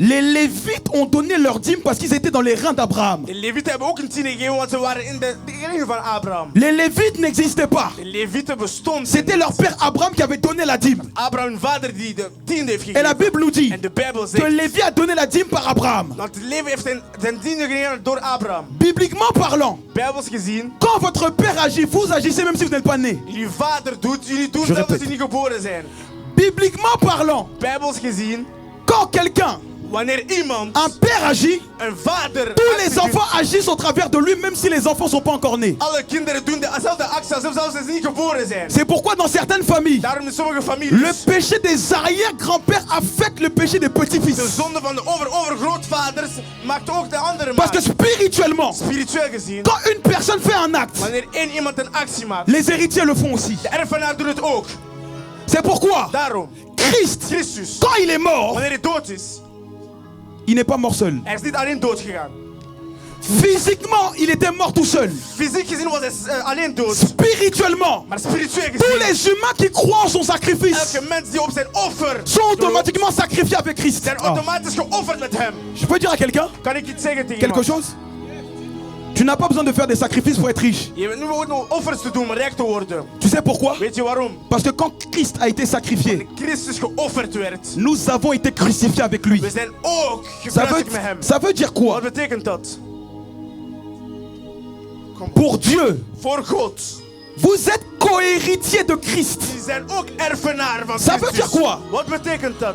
Les Lévites ont donné leur dîme parce qu'ils étaient dans les reins d'Abraham. De Levieten hebben ook een tiende gegeven, want ze waren in de ringen van Abraham. Les Lévites n'existaient pas. De Levieten bestonden C'était leur père Abraham qui avait donné la dîme. Abraham, hun vader, die de tiende heeft Et la gegeven. Bible nous dit En de Bijbel que zegt, Lévi a donné la dîme par Abraham. want Levi heeft zijn tiende gegeven door Abraham. Bibliquement parlant, Bijbels gezien, quand votre père agit, vous agissez même si vous n'êtes pas né. jullie vader doet, jullie doen Je zelfs als répète. jullie niet geboren zijn. Bibliquement parlant, Bijbels gezien, quand quelqu'un, wanneer iemand, un père agit, een vader, tous les actie enfants agissent au travers de lui, même si les enfants ne sont pas encore nés. doet, alle kinderen doen dezelfde actie zelfs als ze niet geboren zijn. C'est pourquoi dans certaines familles, Daarom in sommige le families, péché des arrière-grands-pères affecte le péché des de petits-fils. zonde van de overgrootvaders maakt ook de andere Parce que maat. spirituellement, Spiritueel gezien, quand une personne fait un acte, wanneer één iemand een actie maakt, les héritiers le font aussi. de erfenaar doet het ook. C'est pourquoi Daarom, Christ, Christus, quand il est mort, wanneer hij dood is, il n'est pas mort seul. hij is niet alleen dood gegaan. Physiquement, il était mort tout seul. Fysiek gezien was hij alleen dood. Spirituellement, Maar spiritueel tous gezien, les humains qui croient en son sacrifice elke mens die op zijn offer sont gelooft, automatiquement sacrifiés avec Christ. zijn Ah. automatisch geofferd met hem. Je peux dire à quelqu'un Kan ik iets zeggen tegen quelque iemand? chose? Tu n'as pas besoin de faire des sacrifices pour être riche. Je hebt nu ook nog offers te doen om rijk te worden. Tu sais pourquoi? Weet je waarom? Parce que quand Christ a été sacrifié, Wanneer Christus geofferd werd, nous avons été crucifiés avec lui. we zijn ook Ça gekruisigd met hem. ça veut dire quoi? Wat betekent dat? Pour Dieu, Voor God. vous êtes co-héritiers de Christ. Die zijn ook erfenaar van Ça veut dire Christus. quoi? Wat betekent dat?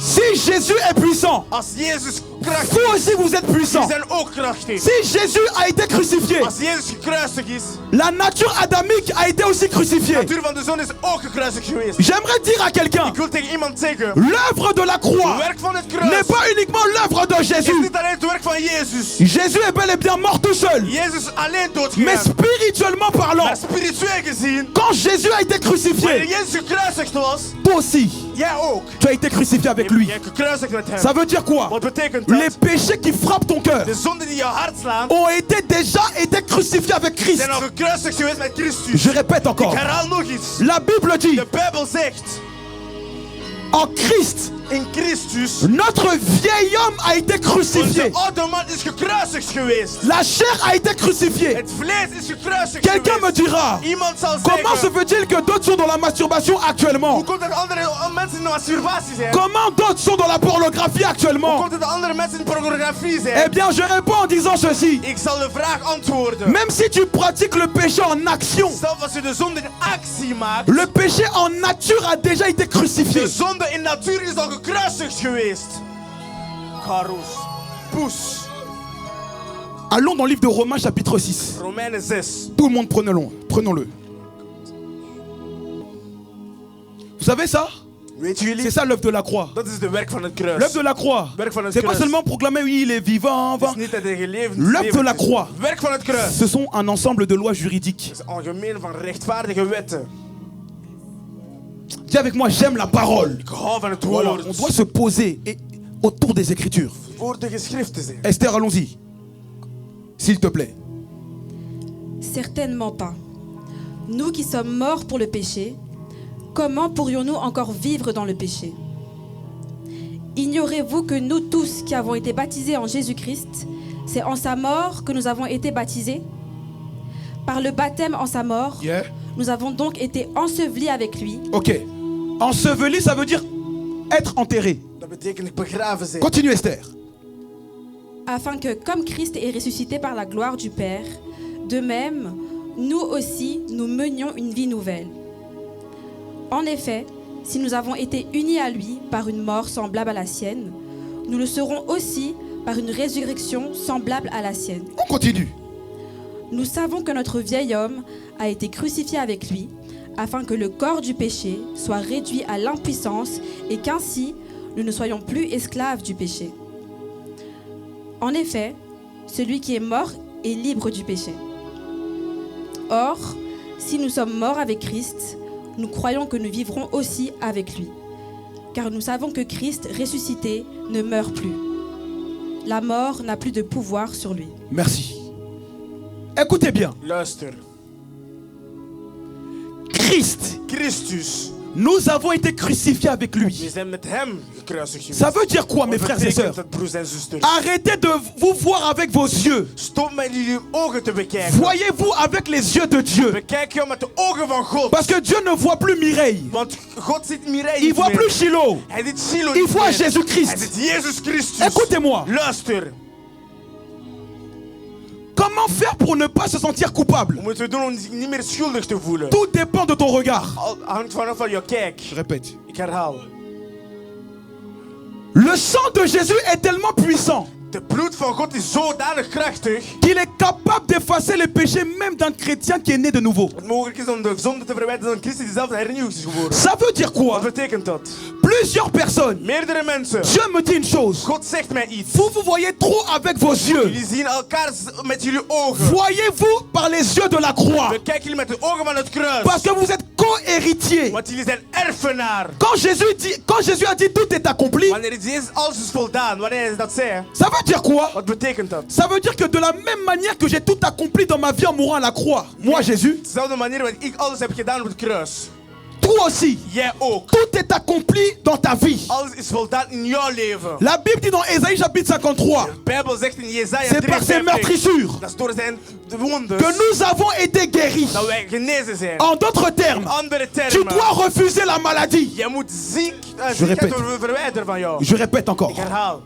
Si Jésus est puissant, Als Jezus krachtig vous is, aussi vous êtes die puissants. zijn ook krachtig. Si Jésus a été crucifié, Als Jezus gekruisigd is, la nature adamique a été aussi de crucifiée. natuur van de zon is ook gekruisigd geweest. J'aimerais dire à quelqu'un, Ik wil tegen iemand zeggen, l'œuvre de la het croix werk van het n'est kruis pas uniquement l'œuvre de is Jésus. niet alleen het werk van Jezus. Jésus est bel et bien mort tout seul. Jezus is alleen Mais doodgegaan. spirituellement parlant, Maar spiritueel gezien, quand Jésus a été wanneer crucifié, Jezus gekruisigd was, toi aussi, jij ook. tu as été crucifié avec lui. Jij gekruisigd met hem. Ça veut dire quoi? Wat betekent Les dat? péchés qui frappent ton cœur De zonden die je hart slaan, ont déjà été crucifiés avec Christ. zijn al gekruisigd geweest met Christus. Je répète Ik encore. herhaal nog iets. La Bible dit, De Bijbel zegt, en Christ, in Christus, notre vieil homme a été crucifié. onze oude man is gekruisigd geweest. La chair a été crucifiée. Het vlees is gekruisigd Quelqu'un me geweest. dira, Iemand zal comment se zeggen, fait-il que d'autres sont dans la masturbation actuellement? hoe komt het dat andere mensen in de masturbatie zijn? Comment d'autres sont dans la pornographie Hoe actuellement? komt het dat andere mensen in pornografie Eh zijn? bien, je réponds en disant ceci. Ik zal de vraag antwoorden. Même si tu pratiques le péché en action, Stel als je de zonde in actie maakt, le péché en nature a déjà été crucifié. de zonde in natuur is al gekruisigd geweest. Karus. Poes. Allons dans le livre de Romains chapitre 6. Romeinen 6. Tout le monde prenons-le. Vous savez ça? Weet C'est jullie? ça l'œuvre de la croix. Dat is de werk van het kruis. L'œuvre de la croix, Werk van het c'est pas kruis. seulement proclamer oui il est vivant. Het is niet dat hij geleefd L'œuvre de la croix, Het werk van het kruis. ce sont un ensemble de lois juridiques. Het is algemeen van rechtvaardige wetten. Dis avec moi, j'aime la parole. Ik hou van het Voilà, woord. on doit se poser autour des Écritures. Voor de geschriften zijn. Esther, allons-y. S'il te plaît. Certainement pas. Nous qui sommes morts pour le péché, comment pourrions-nous encore vivre dans le péché? Ignorez-vous que nous tous qui avons été baptisés en Jésus-Christ, c'est en sa mort que nous avons été baptisés? Par le baptême en sa mort, Yeah. nous avons donc été ensevelis avec lui. Ok. Enseveli, ça veut dire être enterré. Dat betekent begraven zijn. Continue Esther. Afin que, comme Christ est ressuscité par la gloire du Père, de même, nous aussi, nous menions une vie nouvelle. En effet, si nous avons été unis à lui par une mort semblable à la sienne, nous le serons aussi par une résurrection semblable à la sienne. On continue. Nous savons que notre vieil homme a été crucifié avec lui, afin que le corps du péché soit réduit à l'impuissance et qu'ainsi nous ne soyons plus esclaves du péché. En effet, celui qui est mort est libre du péché. Or, si nous sommes morts avec Christ, nous croyons que nous vivrons aussi avec lui. Car nous savons que Christ ressuscité ne meurt plus. La mort n'a plus de pouvoir sur lui. Merci. Écoutez bien. Luister. Christ, Christus. nous avons été crucifiés avec We lui. zijn met hem gekruisigd geweest. Ça veut dire quoi, mes Wat frères et sœurs? betekent dat, broers en zusters? Arrêtez de vous voir avec vos yeux. Stop met jullie ogen te bekijken. Voyez-vous avec les yeux de Dieu. Bekijk jou met de ogen van God. Parce que Dieu ne voit plus Mireille. Want God ziet Mireille Il niet voit meer. plus Shiloh. Hij ziet Shiloh Il niet voit meer. Jésus-Christ. Hij ziet Jezus Christus. Écoutez-moi. Luister. Comment faire pour ne pas se sentir coupable? Hoe moeten we doen om zich niet meer schuldig te voelen? Tout dépend de ton regard. Hangt vanaf van je kijk. Je répète. Ik herhaal. Le sang de Jésus est tellement puissant De bloed van God is zodanig krachtig. qu'il est capable d'effacer les péchés même d'un chrétien qui est né de nouveau. Het mogelijk is om de zonde te verwijderen dan een christen die zelf hernieuwd is geboren. Ça veut dire quoi? Wat betekent dat? Plusieurs personnes. Meerdere mensen. Dieu me dit une chose. God zegt mij iets. Vous voyez trop avec vos yeux. Jullie zien elkaar met jullie ogen. Voyez-vous par les yeux de la croix. Bekijk jullie met de ogen van het kruis. Parce que vous êtes co-héritiers. Want jullie zijn erfenaar. Quand Jésus a dit tout est accompli, Wanneer Jezus alles is voldaan, wanneer hij dat zei, ça veut dire quoi? wat betekent dat? Ça veut dire que de la même manière que j'ai tout accompli dans ma vie en mourant à la croix, moi Jésus, Op dezelfde manier wat ik alles heb gedaan op het kruis. toi aussi, Jij ook. tout est accompli dans ta vie. Alles is voldaan in jouw leven. La Bible dit dans Ésaïe chapitre 53, De Bijbel zegt in Jesaja c'est par ses 53, meurtrissures dat is door zijn wonders que nous avons été guéris. dat wij genezen zijn. En d'autres termes, Andere tu termen, dois refuser la maladie. jij moet ziekheid répète. verwijderen van jou. Je répète encore. Ik herhaal.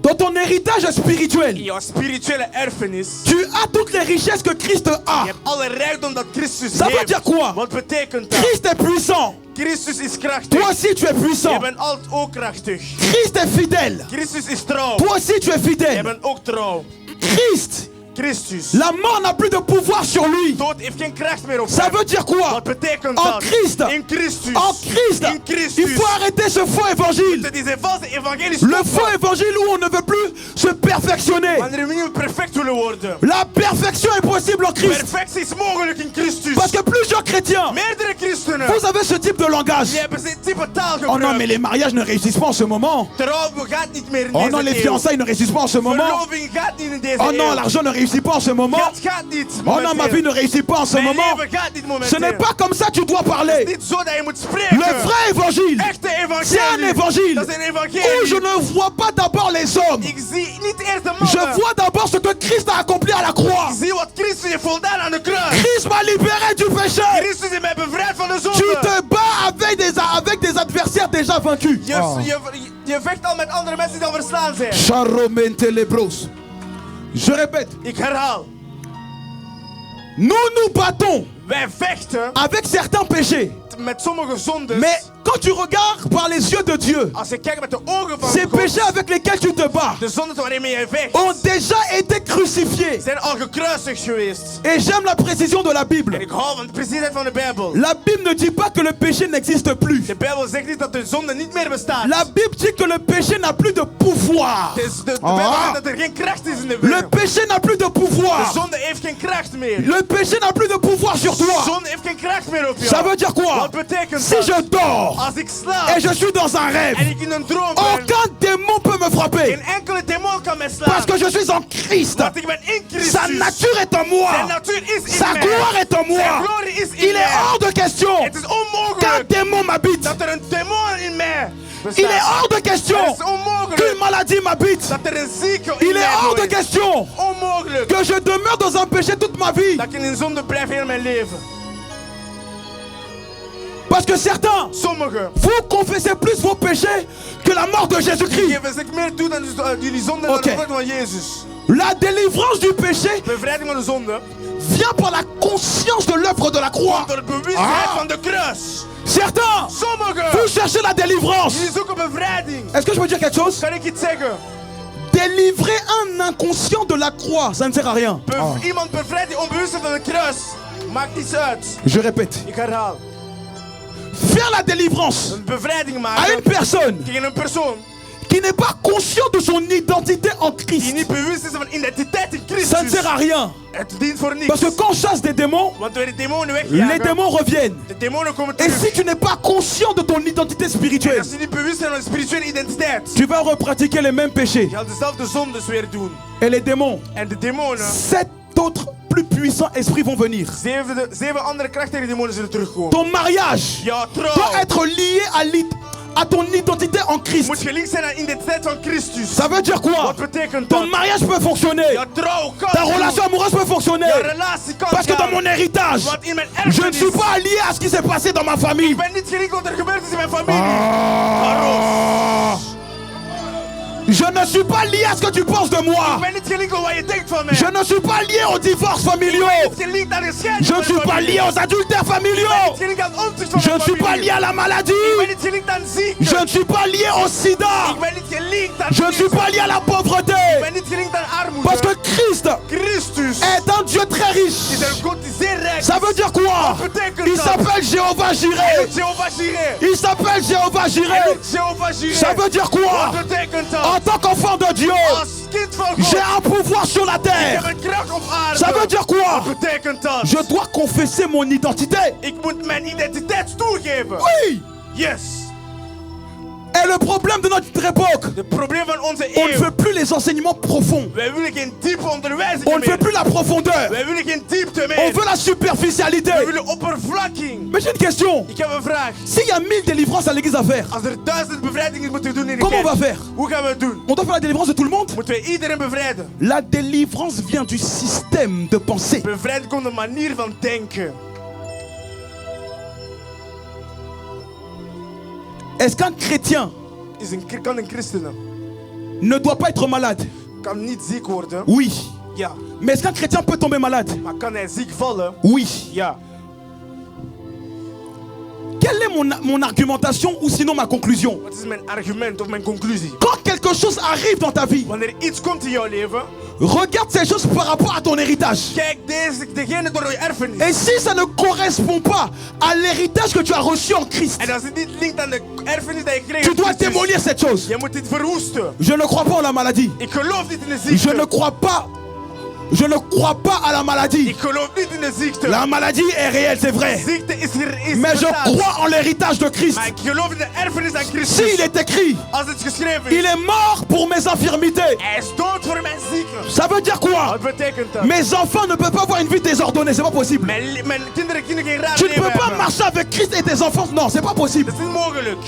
Dans ton héritage In spirituel, jouw spirituele erfenis, tu as toutes les richesses que Christ je a. hebt alle rijkdom dat Christus Ça veut heeft. dire quoi? Wat betekent dat? Christ est puissant. Christus is Toi krachtig. aussi tu es Je puissant. bent altijd ook krachtig. Christ est fidèle. Christus is trouw. Toi aussi tu es Je fidèle. bent ook trouw. Christ, Christus. la mort n'a plus de pouvoir sur lui. Dood heeft geen kracht meer op Ça hem. veut dire quoi? Wat betekent En dat? Christ. In Christus. En Christ, In Christus. il faut arrêter ce faux évangile. Het is een valse evangelie. Le faux évangile où on ne veut plus se perfectionner. Wanneer we niet perfect willen worden. La perfection est possible en Christ. Perfectie is mogelijk in Christus. Parce que plusieurs chrétiens, Meerdere christenen. vous avez ce type de langage. Die hebben dit type taal Oh non, mais gebruikt. les mariages ne réussissent pas en ce moment. Trouw gaat niet meer in Oh non, deze les eeuw. fiançailles ne réussissent pas en ce moment. Verloving gaat niet in deze Oh non, eeuw. l'argent ne réussit pas en ce moment. Geld gaat niet. Oh non, ma vie ne réussit pas en ce Mijn moment. leven gaat niet Ce momenteel. n'est pas comme ça que tu dois parler. Niet zo dat je moet spreken. Le vrai évangile, Echte c'est un evangelie. évangile Dat is een où evangelie. je ne vois pas d'abord les hommes. Ik zie niet eerst de Je mannen. vois d'abord ce que Christ a accompli à la croix. Ik zie wat Christus heeft voldaan aan de kruis. Christ m'a libéré du péché. Christus heeft mij bevrijd van de Tu zonde. te bats avec des adversaires déjà vaincus. Je vecht al met andere mensen die al verslaan zijn. Charomente lebros. Je répète, Ik herhaal. nous nous battons Wij vechten avec certains péchés. met sommige zondes. Mais quand tu regardes par les yeux de Dieu, Als je kijkt met de ogen van ces God. péchés avec lesquels tu te bats De zondes waarin je vecht. ont déjà été crucifiés. Zijn al gekruisigd geweest. Et j'aime la précision de la En Bible. ik hou van de preciesheid van de Bijbel. La Bible ne dit pas que le péché n'existe plus. De Bijbel zegt niet dat de zonde niet meer bestaat. La Bible dit que le péché n'a plus de pouvoir. Dus de Bijbel zegt dat er geen kracht is in de Le wereld. péché n'a plus de De pouvoir. zonde heeft geen kracht meer. Le péché n'a plus de pouvoir sur De toi. zonde heeft geen kracht meer op jou. Ça veut dire quoi? Wat betekent Si dat? je dors Als ik slaap et je suis dans un en rêve, ik in een droom ben, aucun démon peut me frapper. geen enkele demon kan mij slaan. Parce que je suis en Christ. Want ik ben in Christus. Sa nature est en Zijn moi. natuur is in Sa mij. gloire est en Zijn moi. glorie is in Il est mij. hors de question Het is qu'un onmogelijk démon m'habite. dat er een demon in mij bestaat. Il est hors de question Het is onmogelijk qu'une maladie m'habite. dat er een zieke in Il est mij hors de woont. question Onmogelijk que je demeure dans un péché toute ma vie. dat ik in een zonde blijf heel mijn leven. Parce que certains, Sommigen vous confessez plus vos péchés que la mort de Jésus-Christ. geven zich meer toe dan jullie zonde dan Oké. de vrucht van Jezus. La délivrance du péché Bevrijding van de zonde vient par la conscience de l'œuvre de la croix. door het bewustzijn Ah. van de kruis. Certains, Sommigen vous cherchez la délivrance. jullie zoeken bevrijding. Est-ce que je peux dire quelque chose? Kan ik iets zeggen? Délivrer un inconscient de la croix, ça ne sert à rien. Iemand bevrijdt die onbewust is van de kruis. Maakt niets uit. Je répète. Ik herhaal. Faire la délivrance Een bevrijding à maken une personne tegen een persoon qui n'est pas conscient de son identité en die Christ, niet bewust is van identiteit in ça ne Christus. sert à rien. Het dient voor niks. Parce que quand on chasse des démons, Want door de demonen les wegjagen, démons reviennent. de demonen komen Et terug. si tu n'es pas conscient de ton identité En spirituelle, als je niet bewust bent van je spirituele identiteit, tu vas repratiquer les mêmes péchés. je gaat dezelfde zondes weer doen. Et les démons, En de demonen, 7 autres plus puissants esprits vont venir. zeven andere krachtige demonen zullen terugkomen. Ton mariage Jouw doit trouw être lié à ton identité en Christ. moet gelinkt zijn aan identiteit van Christus. Ça veut dire quoi? Wat betekent Ton dat? mariage peut fonctionner. Ja, trouw kan Ta doen. relation amoureuse peut fonctionner. Ja, relatie kan Parce que dans gaan. mon héritage, Want in mijn je ne erfenis, suis pas lié à ce qui s'est passé dans ma famille. ik ben niet gelinkt wat er gebeurd is in mijn familie. Ah. Je ne suis pas lié à ce que tu penses de moi. Ik ben niet gelinkt aan wat je denkt van mij. Je ne suis pas lié aux divorces familiaux. Ik ben niet gelinkt aan de scheiding Je van ne suis mijn pas familie. lié aux adultères Ik ben familiaux. niet gelinkt aan ontucht van Je mijn ne suis pas familie. lié à la Ik ben maladie. niet gelinkt aan ziekte. Je ne suis pas lié au sida. Ik ben niet gelinkt aan Je ne suis pas lié à la Ik pauvreté. ben niet gelinkt aan armoede. Parce que Christ Christus est un Dieu très is riche. een God die zeer rijk is. Ça veut dire quoi? Wat betekent Il dat? s'appelle Jéhovah Hij Jireh. doet Jehovah Jireh. Il s'appelle Jéhovah Hij Jireh. doet Jehovah Jireh. Ça veut dire quoi? Wat betekent En dat? tant qu'enfant de Dieu, Als kind van God. j'ai un pouvoir sur la Ik heb terre. een kracht op aarde. Ça veut dire quoi? Wat betekent dat? Je dois confesser mon identité. Ik moet mijn identiteit toegeven. Oui. Yes. Et le problème de notre époque, Het probleem van onze on ne eeuw. fait plus les enseignements profonds. Wij willen geen diepe onderwijzing On ne fait meer. plus la profondeur. Wij willen geen diepte On meer. veut la superficialité. Wij willen oppervlakking. Mais j'ai une question. Ik heb een vraag. S'il y a 1000 délivrances à l'église à faire, Als er 1000 bevrijdingen moeten doen in de comment on va kerk, faire? hoe gaan we het doen? On doit faire la délivrance de tout le monde? Moeten wij iedereen bevrijden? La délivrance vient du système de pensée. Bevrijding komt een manier van denken. Est-ce qu'un chrétien Kan een christen ne doit pas être malade? kan niet ziek worden? Oui. Ja. Mais est-ce qu'un chrétien peut tomber malade? Maar kan hij ziek vallen? Oui. Ja. Quelle est mon argumentation ou sinon ma conclusion? Wat is mijn argument of mijn conclusie? Quand quelque chose arrive dans ta vie, Wanneer iets komt in jouw leven, regarde ces choses par rapport à ton héritage. kijk degene door je erfenis. Et si ça ne correspond pas à l'héritage que tu as reçu en Christ, En als het niet linkt aan de erfenis dat je kreeg tu in dois Christus, démolir cette chose. je moet dit verwoesten. Je ne crois pas en la maladie. Ik geloof niet in de Je ziekte. ne crois pas. Je ne crois pas à la maladie. Ik geloof niet in de ziekte. La maladie est réelle, c'est vrai. Ziekte is Mais je bestaat. crois en l'héritage de Christ. Maar ik geloof in de erfenis aan Christus. S'il est écrit, Als het geschreven il is, est mort pour mes infirmités. hij is dood voor mijn zieken. Ça veut dire quoi? Wat betekent dat? Mes enfants ne peuvent pas avoir une vie désordonnée, c'est pas possible. Mijn kinderen kunnen geen raar Tu ne leven peux pas hebben. marcher avec Christ et tes enfants. Non, c'est pas possible. Dat is niet mogelijk.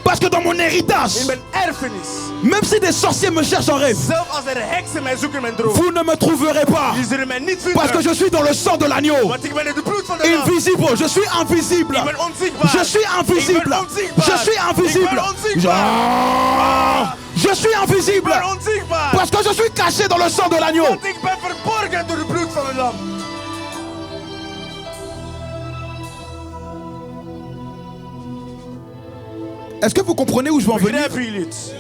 Parce que dans mon héritage, In mijn erfenis, même si des sorciers me cherchent en rêve, zelf als er heksen mij zoeken in mijn droom, vous ne me trouverez pas. die zullen mij niet Parce que vinden. je suis dans le sang de l'agneau. Want ik ben in de bloed van de lam. Invisible, je suis invisible. Ik ben onzichtbaar. Je suis invisible. Ik ben onzichtbaar. Je suis invisible. Ik ben onzichtbaar. Je suis invisible. Ik ben onzichtbaar. Parce que je suis caché dans le sang de l'agneau. Want ik ben verborgen door het bloed van de lam. Est-ce que vous comprenez où je veux en venir? Begrijpen jullie het?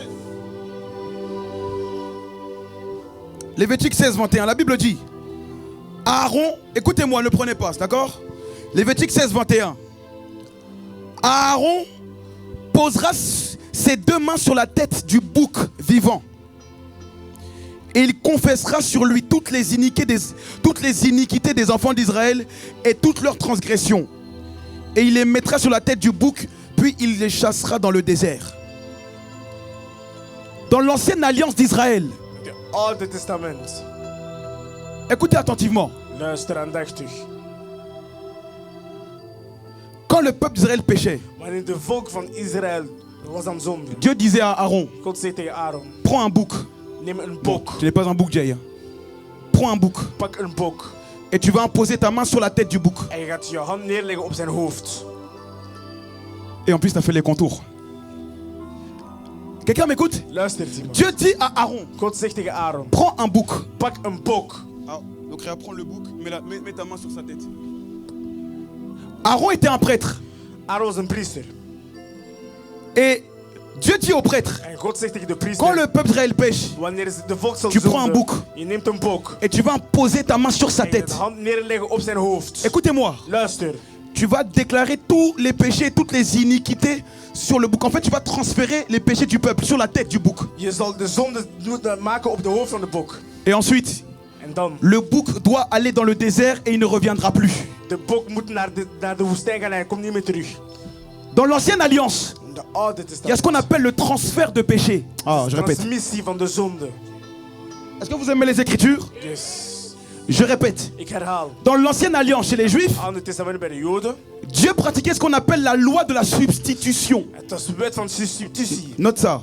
Lévitique 16, 21, la Bible dit, Aaron, écoutez-moi, ne prenez pas, d'accord? Lévitique 16, 21. Aaron posera ses deux mains sur la tête du bouc vivant. Et il confessera sur lui toutes les iniquités des enfants d'Israël et toutes leurs transgressions. Et il les mettra sur la tête du bouc, puis il les chassera dans le désert. Dans l'ancienne alliance d'Israël, Het Oude Testament. écoutez attentivement. Luister aandachtig. Quand le peuple d'Israël péchait, Wanneer de volk van Israël was aan zonde, Dieu disait à Aaron, God zei tegen Aaron, prends un bouc. neem een bok. Tu n'es pas un bouc, Jay. Hein. Prends un bouc. Pak een bok. Et tu vas imposer ta main sur la tête du bouc. En je gaat je hand neerleggen op zijn hoofd. Et en plus, tu as fait les contours. Quelqu'un m'écoute? Luister iemand. Dieu dit à Aaron, God zegt tegen Aaron, prends un bouc. pak een bok. Donc prends le bouc, mets ta main sur sa tête. Aaron était un prêtre. Aaron was een priester. Et Dieu dit au prêtre, En God zegt tegen de quand priester, le peuple d'Israël pêche, wanneer de volk zal tu prends un zonde, bouc je neemt een bok. et tu vas poser ta main sur sa En je gaat tête. de hand neerleggen op zijn hoofd. Écoutez-moi, Luister. tu vas déclarer tous les péchés, toutes les iniquités sur le bouc. En fait, tu vas transférer les péchés du peuple sur la tête du bouc. Je zal de zonde maken op de hoofd van de bok. Et ensuite, En dan, le bouc doit aller dans le désert et il ne reviendra plus. de bok moet naar de woestijn gaan en hij komt niet meer terug. Dans l'ancienne alliance, In de Oude il y a ce Testament. qu'on appelle le transfert de péché. Ah, je répète. Transmissie van de zonde. Est-ce que vous aimez les Écritures? Yes. Je répète. Ik herhaal. Dans l'ancienne alliance chez les Juifs, Oude Testament bij de Joden. Dieu pratiquait ce qu'on appelle la loi de la substitution. Het was de wet van substitutie. Note ça.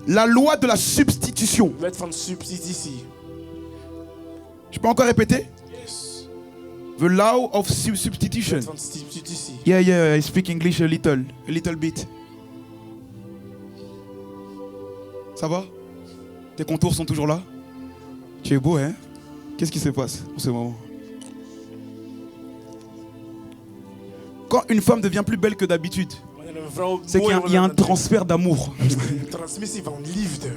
La loi de la substitution. Wet van substitutie. Je peux encore répéter? Yes. The law of substitution. Wet van substitutie. Yeah, I speak English a little bit. Ça va? Tes contours sont toujours là? Tu es beau, hein? Qu'est-ce qui se passe en ce moment? Quand une femme devient plus belle que d'habitude, Wanneer een vrouw c'est qu'il mooier y a un wordt dan transfert d'amour. een transmissie van liefde.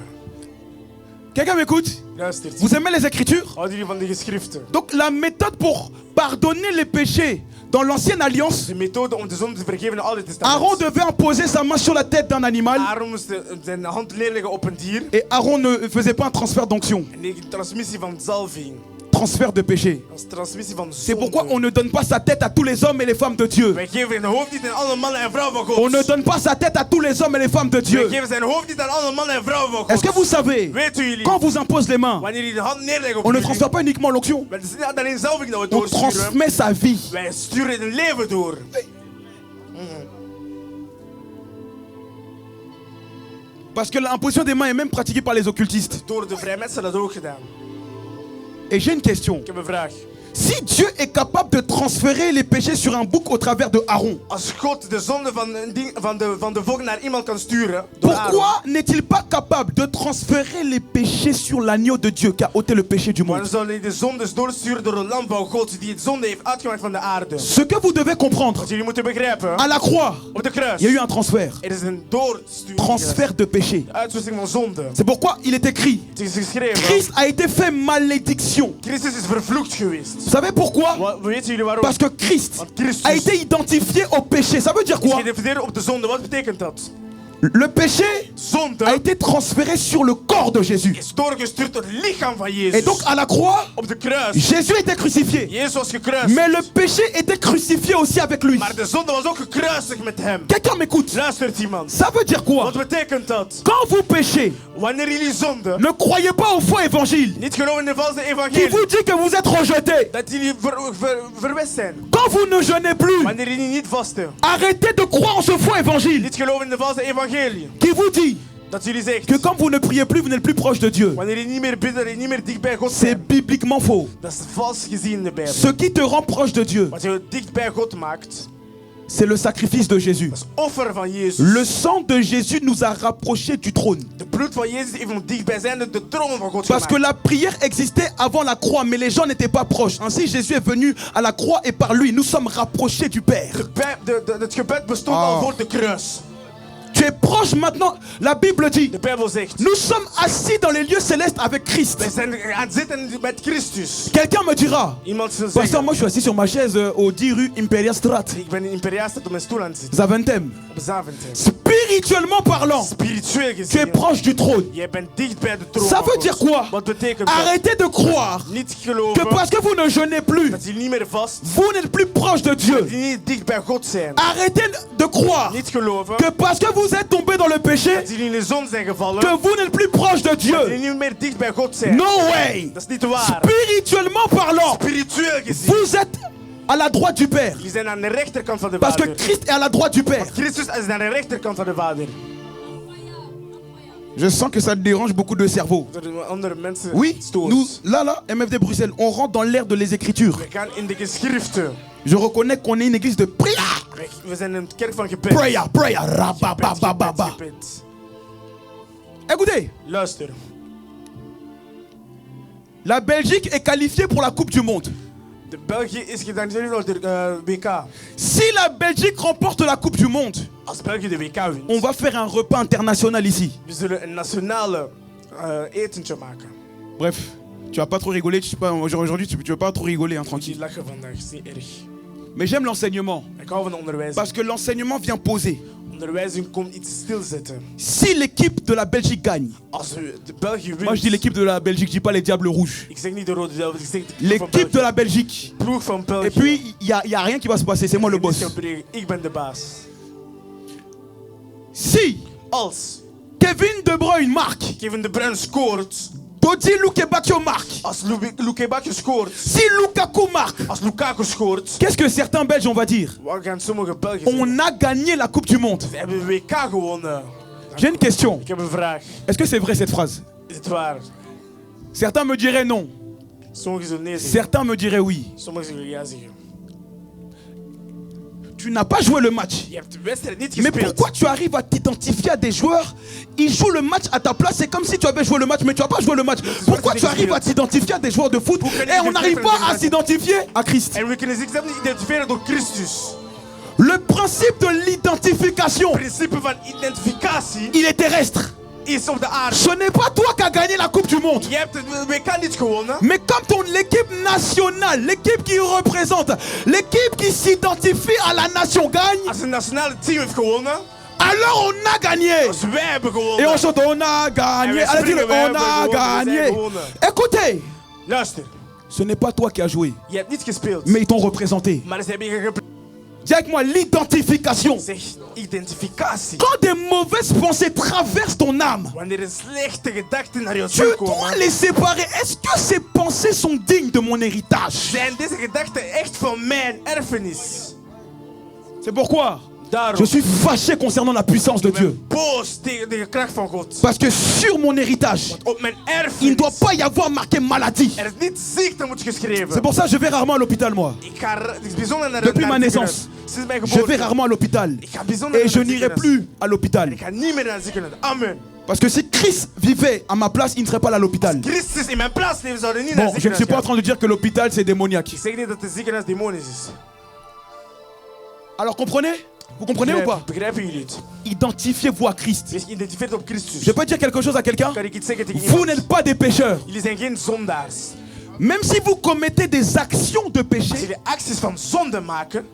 Quelqu'un m'écoute? Luistert. Vous aimez les Écritures? Houden jullie van de geschriften? Donc la méthode pour pardonner les péchés dans l'ancienne alliance, De methode om de zonde te vergeven in het Oude Testament. Aaron devait imposer sa main sur la tête d'un animal Aaron moest zijn hand neerleggen op een dier. et Aaron ne faisait pas un transfert d'onction, En die transmissie van zalving. transfert de péché. Als transmissie van zonde. C'est pourquoi on ne donne pas sa tête à tous les hommes et les femmes de Dieu. Wij geven zijn hoofd niet aan alle mannen en vrouwen van God. On ne donne pas sa tête à tous les hommes et les femmes de Wij Dieu. geven zijn hoofd niet aan alle mannen en vrouwen van God. Est-ce que vous savez, Weten jullie? quand on vous impose les mains, Wanneer jullie de hand neerleggen op on ne jullie. transfère pas uniquement l'onction, Maar het is niet alleen zalving dat we on doorsturen. transmet sa vie. Wij sturen een leven door. Parce que l'imposition des mains est même pratiquée par les occultistes. Door de vrijmetsen dat ook gedaan. Et j'ai une question. Ik heb een vraag. Si Dieu est capable de transférer les péchés sur un bouc au travers de Aaron, Als God de zonde van de volk naar iemand kan sturen. Door Aaron, pourquoi n'est-il pas capable de transférer les péchés sur l'agneau de Dieu qui a ôté le péché du waarom monde? zal hij de zondes doorsturen door het lam van God die het zonde heeft uitgemaakt van de aarde? Ce que vous devez comprendre, Wat jullie moeten begrijpen. à la croix, Op de kruis. il y a eu un transfert. Er is een doorsturing. Transfert de péché. Uitwisseling van zonde. C'est pourquoi il est écrit, Het is geschreven. Christ a été fait malédiction. Christus is vervloekt geweest. Vous savez pourquoi? Weten jullie waarom? Parce que Christ Want Christus a été identifié au péché. Ça veut dire is quoi? geïdentificeerd op de zonde. Wat betekent dat? Le péché Zonde a été transféré sur le corps de Jésus. is doorgestuurd door het lichaam van Et Jezus. donc à la croix, Op de kruis. Jésus était crucifié. Jezus was gekruisigd. Mais le péché était crucifié aussi avec lui. Maar de zonde was ook gekruisigd met hem. Quelqu'un m'écoute? Luistert iemand. Ça veut dire quoi? Wat betekent dat? Quand vous péchez, Wanneer jullie zonde ne croyez pas au faux évangile niet geloven in de valse qui evangelie. vous dit que vous êtes rejeté. Dat jullie verwest zijn. Quand vous ne jeûnez plus, Wanneer jullie niet vasten. arrêtez de croire en ce faux évangile Niet geloven in de valse evangelie. qui vous dit Dat jullie zegt. que quand vous ne priez plus, vous n'êtes plus proche de Dieu. Wanneer je niet meer bidt, dat je niet meer dicht bij God C'est bent. bibliquement faux. Dat is vals gezien in de Bijbel. Ce qui te rend proche de Dieu, Wat je dicht bij God maakt, c'est le sacrifice de Jésus. dat is offer van Jezus. Le sang de Jésus nous a rapprochés du trône. De bloed van Jezus heeft ons dichtbij zijn de troon van God Parce que gemaakt. la prière existait avant la croix, mais les gens n'étaient pas proches. Ainsi, Jésus est venu à la croix et par lui, nous sommes rapprochés du Père. Het gebed bestond Ah. al voor de kruis. Tu es proche maintenant. La Bible dit, De Bijbel zegt, nous sommes assis dans les lieux célestes avec Christ. wij zijn aan het zitten met Christus. Quelqu'un me dira, Iemand zal Pasteur, zeggen, moi je suis assis sur ma chaise au 10 rue Imperial Strat. ik ben in Imperiaanstad op mijn stoel aan het zitten. Zaventem. Op Zaventem. Spirituellement parlant, Spiritueel tu es gezien, proche du trône. jij bent dicht bij de troon Ça van veut God. dire quoi? Wat betekent dat? Arrêtez de croire Niet que geloven parce que vous ne jeûnez plus, dat jullie niet meer vast, vous n'êtes plus proche de dat Dieu. jullie niet dicht bij God zijn. Arrêtez de croire Niet geloven que parce que vous êtes tombé dans le péché, dat jullie in de zon zijn gevallen, que vous n'êtes plus proche de dat jullie Dieu. niet meer dicht bij God zijn. No way. Dat is niet waar. Spirituellement parlant, Spiritueel gezien, vous êtes à la droite du Père. jullie zijn aan de rechterkant van de Parce que Vader. Christ est à la droite du Père. Christus is aan de rechterkant van de Vader. Je sens que ça dérange beaucoup de cerveaux. Door de andere mensen Oui, stoot. nous, là, MFD Bruxelles, on rentre dans l'ère de les Écritures. We gaan in de geschriften. Je reconnais qu'on est une église de prière. We zijn een kerk van gebed. Prayer, prayer, Gebed, rababababa. gebed. Écoutez, Luister. la Belgique est qualifiée pour la Coupe du Monde. De België is gedanseerd door de WK. Si la Belgique remporte la Coupe du Monde, Als België de WK wint, on va faire un repas international ici. we zullen een nationale etentje maken. Bref, tu vas pas trop rigoler. Aujourd'hui, tu veux pas trop rigoler, hein, Die tranquille. lachen vandaag, is niet erg. Mais j'aime l'enseignement. Ik hou van onderwijs. Parce que l'enseignement vient poser. Onderwijzing komt iets stilzetten. Si l'équipe de la Belgique gagne, Als de België wint. moi je dis l'équipe de la Belgique, je dis pas les Diables Rouges. Ik zeg niet de Rode Duivels, ik zeg de ploeg van L'équipe België. de la Belgique. Ploeg van België. Et puis, il y a rien qui va se passer, c'est moi le boss. Ik ben de baas. Si Als Kevin De Bruyne marque Kevin De Bruyne scoort, Dodi Lukebakio marque. Als Lukebakio scoort. Si Lukaku marque. Als Lukaku scoort. Qu'est-ce que certains Belges on va dire? Wat gaan sommige Belgen zeggen? On a gagné la Coupe du Monde. We hebben de WK gewonnen. J'ai une question. Ik heb een vraag. Est-ce que c'est vrai cette phrase? Is het waar? Certains me diraient non. Sommigen zullen nee zeggen. Certains me diraient oui. Sommigen zullen ja zeggen. Tu n'as pas joué le match. Je hebt de wedstrijd niet Mais gespeeld. pourquoi tu arrives à t'identifier à des joueurs? Ils jouent le match à ta place. C'est comme si tu avais joué le match, mais tu n'as pas joué le match. Pourquoi tu arrives à t'identifier à des joueurs de foot et on n'arrive pas à s'identifier à Christ? En we kunnen zichzelf niet identificeren door Christus. Le principe de l'identification, Het principe van identificatie il est terrestre. is op de aarde. Ce n'est pas toi qui as gagné la Coupe du Monde. Je hebt de WK niet gewonnen. Mais comme l'équipe nationale, l'équipe qui représente, l'équipe qui s'identifie à la nation gagne, Als een nationale team heeft gewonnen. alors on a gagné. Als wij hebben gewonnen. Et on chante, on a gagné. Allez, dis-le, on a gagné. Écoutez, Luister. ce n'est pas toi qui as joué, Je hebt niet gespeeld. mais ils t'ont représenté. Maar ze hebben je gerepresenteerd. Dis avec moi l'identification. Zeg identificatie. Quand des mauvaises pensées traversent ton âme, Wanneer een slechte gedachten naar je tu toe dois komen. les séparer. Est-ce que ces pensées sont dignes de mon héritage? Zijn deze gedachten echt van mijn erfenis? C'est pourquoi Daarom. je suis fâché concernant la puissance de Ik ben Dieu. boos tegen de kracht van God. Parce que sur mon héritage, Op mijn il ne doit erfenis. pas y avoir marqué maladie. Er is niet ziekte moet geschreven. C'est pour ça que je vais rarement à l'hôpital, moi. Het is bijzonder naar Depuis naar ma het naissance, ziekenhuis. Sinds mijn je vais geboorte. rarement à l'hôpital. Ik ga bijzonder Et naar je het n'irai ziekenhuis. plus à l'hôpital. Ik ga niet meer naar het ziekenhuis. Amen. Parce que si Christ vivait à ma place, il ne serait pas là à l'hôpital. Christus in mijn plaats leven zouden niet naar Bon, het je ne ziekenhuis suis pas en gaan. train de dire que l'hôpital c'est démoniaque. Ik zeg niet dat het ziekenhuis demonisch is. Alors comprenez? Vous comprenez ou pas? Begrijpen jullie het? Identifiez-vous à Christ. Wees geïdentificeerd op Christus. Je peux dire quelque chose à quelqu'un? Kan ik iets zeggen tegen Vous iemand? n'êtes pas des pécheurs. Jullie zijn geen zondaars. Même si vous commettez des actions de Als péché, jullie acties van zonde maken,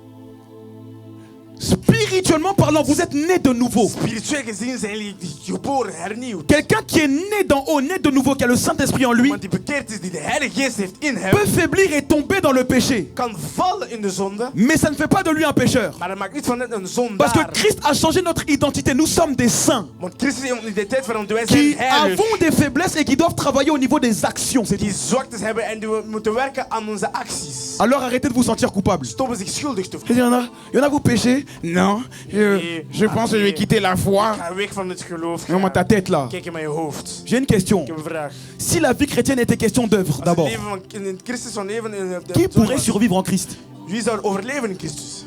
spirituellement parlant, vous êtes nés de nouveau. spiritueel gezien zijn jullie geboren, hernieuwd. Quelqu'un qui est né d'en haut, né de nouveau, qui a le Saint-Esprit en lui, Want die bekeerd is, die de Heilige Geest heeft in hem, peut faiblir et tomber dans le péché. kan vallen in de zonde, Mais ça ne fait pas de lui un pécheur. maar dat maakt niet van net een Parce que zondaar. Christ a changé notre identité. Nous sommes des saints Want Christus heeft onze identiteit veranderd. Wij qui zijn heilig. avons des faiblesses et qui doivent travailler au niveau des actions. C'est tout. Die zwaktes hebben en die we moeten werken aan onze acties. Alors arrêtez de vous sentir coupable. Stoppen zich schuldig te Il voelen. y en a vous péchez? Non. Je pense que je vais quitter la foi. Ga weg van het geloof. Non, mais ta tête là. Kijk in mijn hoofd. J'ai une question. Ik heb een vraag. Si la vie chrétienne était question d'œuvre, Als het d'abord, leven van in Christus van leven in de qui pourrait survivre en Christ? Wie zou overleven in Christus?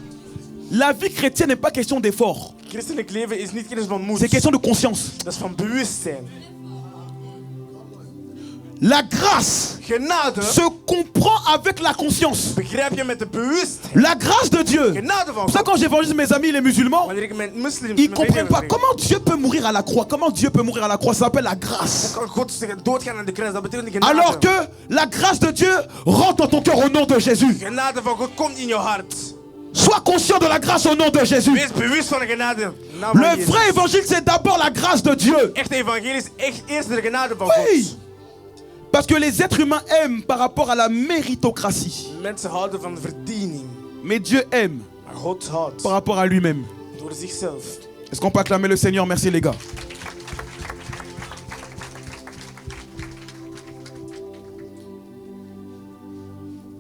La vie chrétienne n'est pas question d'effort. Christelijk leven is niet kennis van moed. C'est question de conscience. Dat is van bewustzijn. La grâce Genade se comprend avec la conscience. begrijp je met de bewustheid. La grâce de Dieu. Genade van C'est pour ça God. quand j'évangélise mes amis les musulmans, Wanneer ik met moslims ils ne met comprennent pas vrienden comment Dieu peut mourir à la croix. Comment Dieu peut mourir à la croix? Ça s'appelle la grâce. kan God zeggen doodgaan aan de kruis. Dat betekent genade. Alors que la grâce de Dieu rentre dans ton cœur au nom de Jésus. Genade van God komt in je hart. Sois conscient de la grâce au nom de Jésus. Wees bewust van de genade. Naam van Le Jezus. vrai évangile, c'est d'abord la grâce de Dieu. Echt evangelie is echt eerst de genade van Oui. God. Parce que les êtres humains aiment par rapport à la méritocratie. Mensen houden van verdiening. Mais Dieu aime Maar God houdt par rapport à lui-même. door zichzelf. Est-ce qu'on peut acclamer le Seigneur? Merci les gars.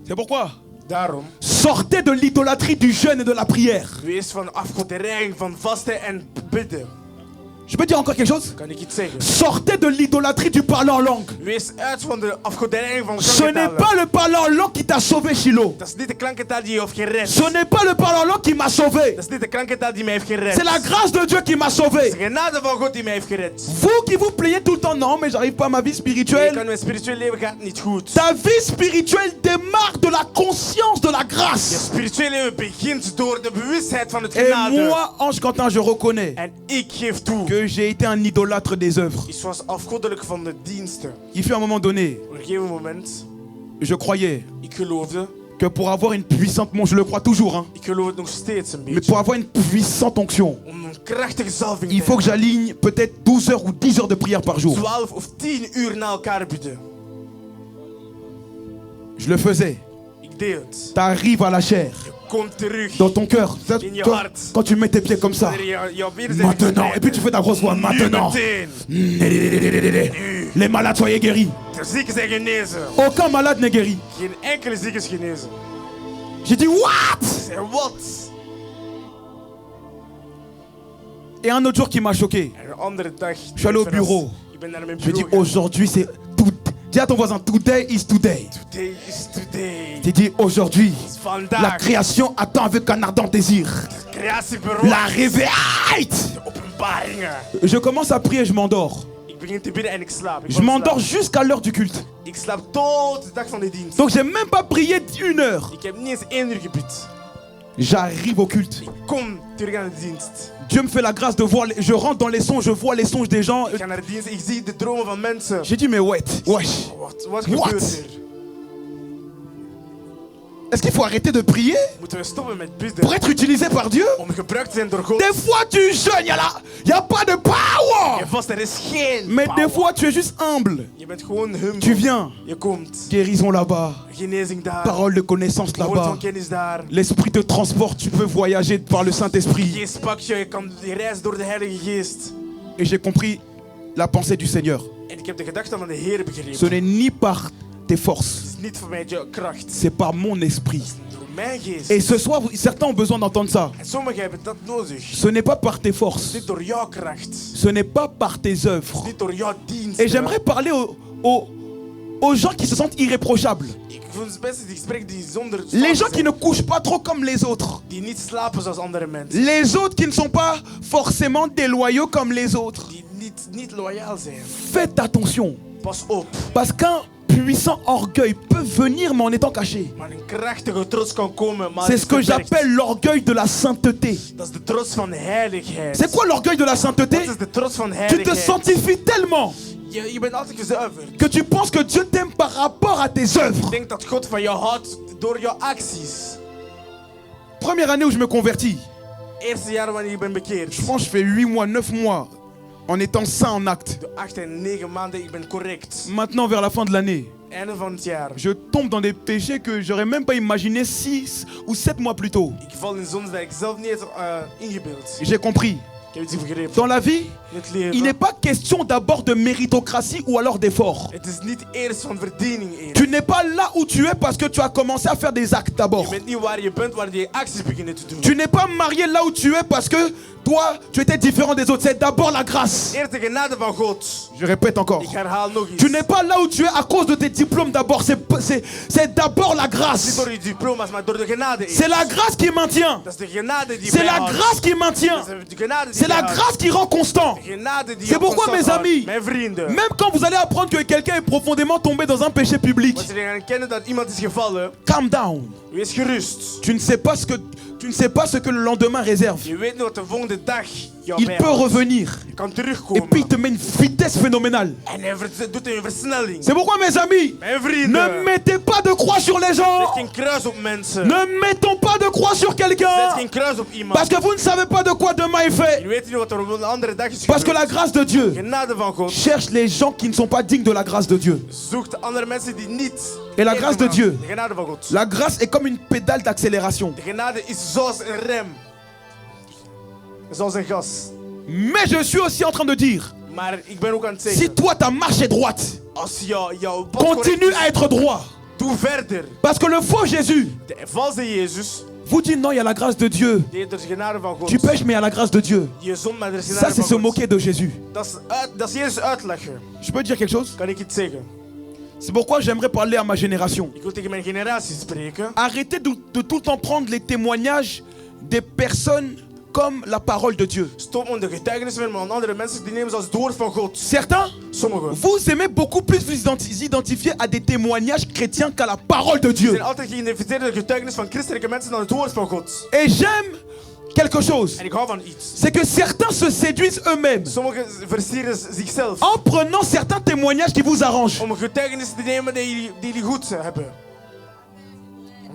C'est pourquoi Daarom, sortez de l'idolâtrie du jeûne et de la prière. wees van afgoderij, van vasten en bidden. Je peux dire encore quelque chose? Kan ik iets zeggen? Sortez de l'idolâtrie du parler en langue. Wees uit van de afgoderij van Ce n'est klankentaal. pas le parler en langue qui t'a sauvé, Shiloh. Dat is niet de klankentaal die je heeft gered. Ce n'est pas le parler en langue qui m'a sauvé. Dat is niet de klankentaal die mij heeft gered. C'est la grâce de Dieu qui m'a Het sauvé. is de genade van God die mij heeft gered. Vous qui vous plaignez tout le temps, non, mais j'arrive pas à ma vie Ik spirituelle. kan mijn spiritueel leven gaat niet goed. Ta vie spirituelle démarre de la conscience de la Je grâce. spiritueel leven begint door de bewustheid van het Et genade. moi, Ange Quentin, je reconnais En ik geef toe. que j'ai été un idolâtre des œuvres. Ik was afgoddelijk van de diensten. Il fut un moment donné, Op een gegeven moment, je croyais ik geloofde, que pour avoir une puissante, bon, je le crois toujours, hein, ik geloof het nog steeds een mais beetje. pour avoir une puissante onction, Om een krachtige zalving il te faut que hebben. j'aligne peut-être 12 heures ou 10 heures de prière par jour. 12 of 10 uur na elkaar bidden. Je le faisais. Ik deed het. T'arrives à la chair, Kom terug. dans ton cœur. In je hart. Quand tu mets tes pieds comme ça, Wanneer jouw benen zijn maintenant, et puis tu fais ta grosse voix, Nu maintenant. meteen. Les malades, soyez guéris. De zieken zijn genezen. Aucun malade n'est guéri. Geen enkele zieke is genezen. J'ai dit, what? Ik zei, wat? Et un autre jour qui m'a choqué. En een andere dag. Je suis allé au bureau. Ik ben naar mijn Je bureau dis, gegaan. aujourd'hui, c'est tout. Dis à ton voisin, today is today. Today is today. J'ai dit, aujourd'hui, Het is vandaag. la création attend avec un ardent désir. Creatie La verwacht. réveil. De openbaringen. Je commence à prier, je m'endors. Ik begin te bidden en ik slaap. Ik Je val in m'endors slaap. jusqu'à l'heure du culte. Ik slaap tot de dag van de dienst. Donc j'ai même pas prié 1 heure. Ik heb niet eens 1 uur gebid. J'arrive au culte. Ik kom terug aan de dienst. Dieu me fait la grâce de voir. Je rentre dans les songes, je vois les songes des gens. Ik ga naar de dienst. Ik zie de dromen van mensen. J'ai dit, mais wesh. Wat gebeurt What? er? Est-ce qu'il faut arrêter de prier Moeten we stoppen met bidden? pour être utilisé par Dieu? Om gebruikt te zijn door God. Des fois tu jeûnes, y a pas de power. En vast, er is geen Mais power. des fois tu es juste humble. Je bent gewoon humble. Tu viens. Je komt. Guérison là-bas. Genezing daar. Parole de connaissance Woord là-bas. van kennis daar. L'esprit te transporte, tu peux voyager par le Saint-Esprit. Geest pak je. Je kan reizen door de Heilige Geest. Et j'ai compris la pensée du Seigneur. En ik heb de gedachten van de Heer begrepen. Ce n'est ni par tes forces, Het is niet voor mij je kracht. c'est par mon esprit. Door mijn geest. Et ce soir, certains ont besoin d'entendre ça. En sommigen hebben dat nodig. Ce n'est pas par tes Het forces, is niet door jouw kracht. ce n'est pas par tes Het œuvres. is niet door jouw dienst. Et j'aimerais parler aux gens qui se sentent irréprochables. Ik voel mensen die spreken die zonder Les gens qui zijn. ne couchent pas trop comme les autres. Die niet slapen zoals andere mensen. Les autres qui ne sont pas forcément déloyaux comme les autres. Die niet loyaal zijn. Faites attention. Pas op. Parce qu'un puissant orgueil peut venir mais en étant caché. Maar een krachtige trots kan komen. Maar C'est het ce is que verbergt. j'appelle l'orgueil de la sainteté. Dat is de trots van heiligheid. C'est quoi l'orgueil de la sainteté? Wat is de trots van Tu te heiligheid? sanctifies tellement Je bent altijd gezuiverd. que tu penses que Dieu t'aime par rapport à tes œuvres. Ik denk dat God van jou houdt door jouw acties. Première année où je me convertis, Eerste jaar wanneer je bent bekeerd. je pense que je fais 8 mois, 9 mois en étant saint en acte. De 8 en 9 maanden, ik ben correct. Maintenant, vers la fin de l'année, Einde van het jaar. je tombe dans des péchés que j'aurais même pas imaginé 6 ou 7 mois plus tôt. Ik val in zonde dat ik zelf niet eens ingebeeld. J'ai compris. Ik heb iets begrepen. Dans la vie, In het il leven. n'est pas question d'abord de méritocratie ou alors d'effort. Het is niet eerst van verdiening eerst. Tu n'es pas là où tu es parce que tu as commencé à faire des actes d'abord. Je bent niet waar je bent, waar je acties beginnen te doen. Tu n'es pas marié là où tu es parce que toi, tu étais différent des autres. C'est d'abord la grâce. Eerst de genade van God. Je répète encore. Ik herhaal nog eens. Tu n'es pas là où tu es à cause de tes diplômes d'abord. C'est d'abord la Niet grâce. door je diploma's, maar door de genade eerst. C'est la grâce qui maintient. Dat is de genade die C'est la bijhoudt. grâce qui maintient. Dat is de genade die C'est la bijhoudt. grâce qui rend constant. De genade die C'est je pourquoi, constant mes houdt. amis, Mijn vrienden. même quand vous allez apprendre que quelqu'un est profondément tombé dans un péché public, Als jullie gaan kennen dat iemand is gevallen, calm down. wees gerust. Tu ne sais pas ce que le lendemain réserve. Je weet niet wat de volgende dag jou Il peut bijhoudt. revenir. Je kan Et terugkomen. puis il te met une vitesse phénoménale. En hij doet een versnelling. C'est pourquoi, mes amis, Mijn vrienden. ne mettez pas de croix sur les gens. Zet geen kruis op mensen. Ne mettons pas de croix sur Zet quelqu'un. geen kruis op iemand. Parce que vous ne savez pas de quoi demain est Je fait. weet niet wat er op een andere dag is Parce que gebeurd. la grâce de Dieu Genade van God cherche les gens qui ne sont pas dignes de la grâce de Dieu. zoekt andere mensen die niet. Et la grâce de Dieu. De genade van God. La grâce est comme une pédale d'accélération. De genade is zoals een rem. Zoals een gas. Mais je suis aussi en train de dire, Maar ik ben ook aan het si zeggen. toi ta marche est droite, Als jouw pad continue correct à être droit. is, doe verder. Parce que le faux Jésus De valse Jezus. vous dit non, il y a la grâce de Dieu. Die heeft de genade van God. Tu pêches, mais il y a la grâce de Dieu. Je zond, maar er is Ça, genade c'est van se God. moquer de Jésus. Dat is Jezus uitleggen. Je peux dire quelque chose? Kan ik iets zeggen? C'est pourquoi j'aimerais parler à ma génération. Ik wil tegen mijn generatie spreken. Arrêtez de tout le temps prendre les témoignages des personnes comme la parole de Dieu. Stop om de getuigenissen van andere mensen die nemen zoals het woord van God. Certains, Sommigen. vous aimez beaucoup plus vous identifier à des témoignages chrétiens qu'à la parole de Ze Dieu. zijn altijd geïdentificeerd door de getuigenis van christelijke mensen dan het woord van God. Et j'aime quelque chose. En ik hou van iets. C'est que certains se séduisent eux-mêmes Sommigen versieren zichzelf. en prenant certains témoignages qui vous arrangent. Om een getuigenis te nemen die jullie goed hebben.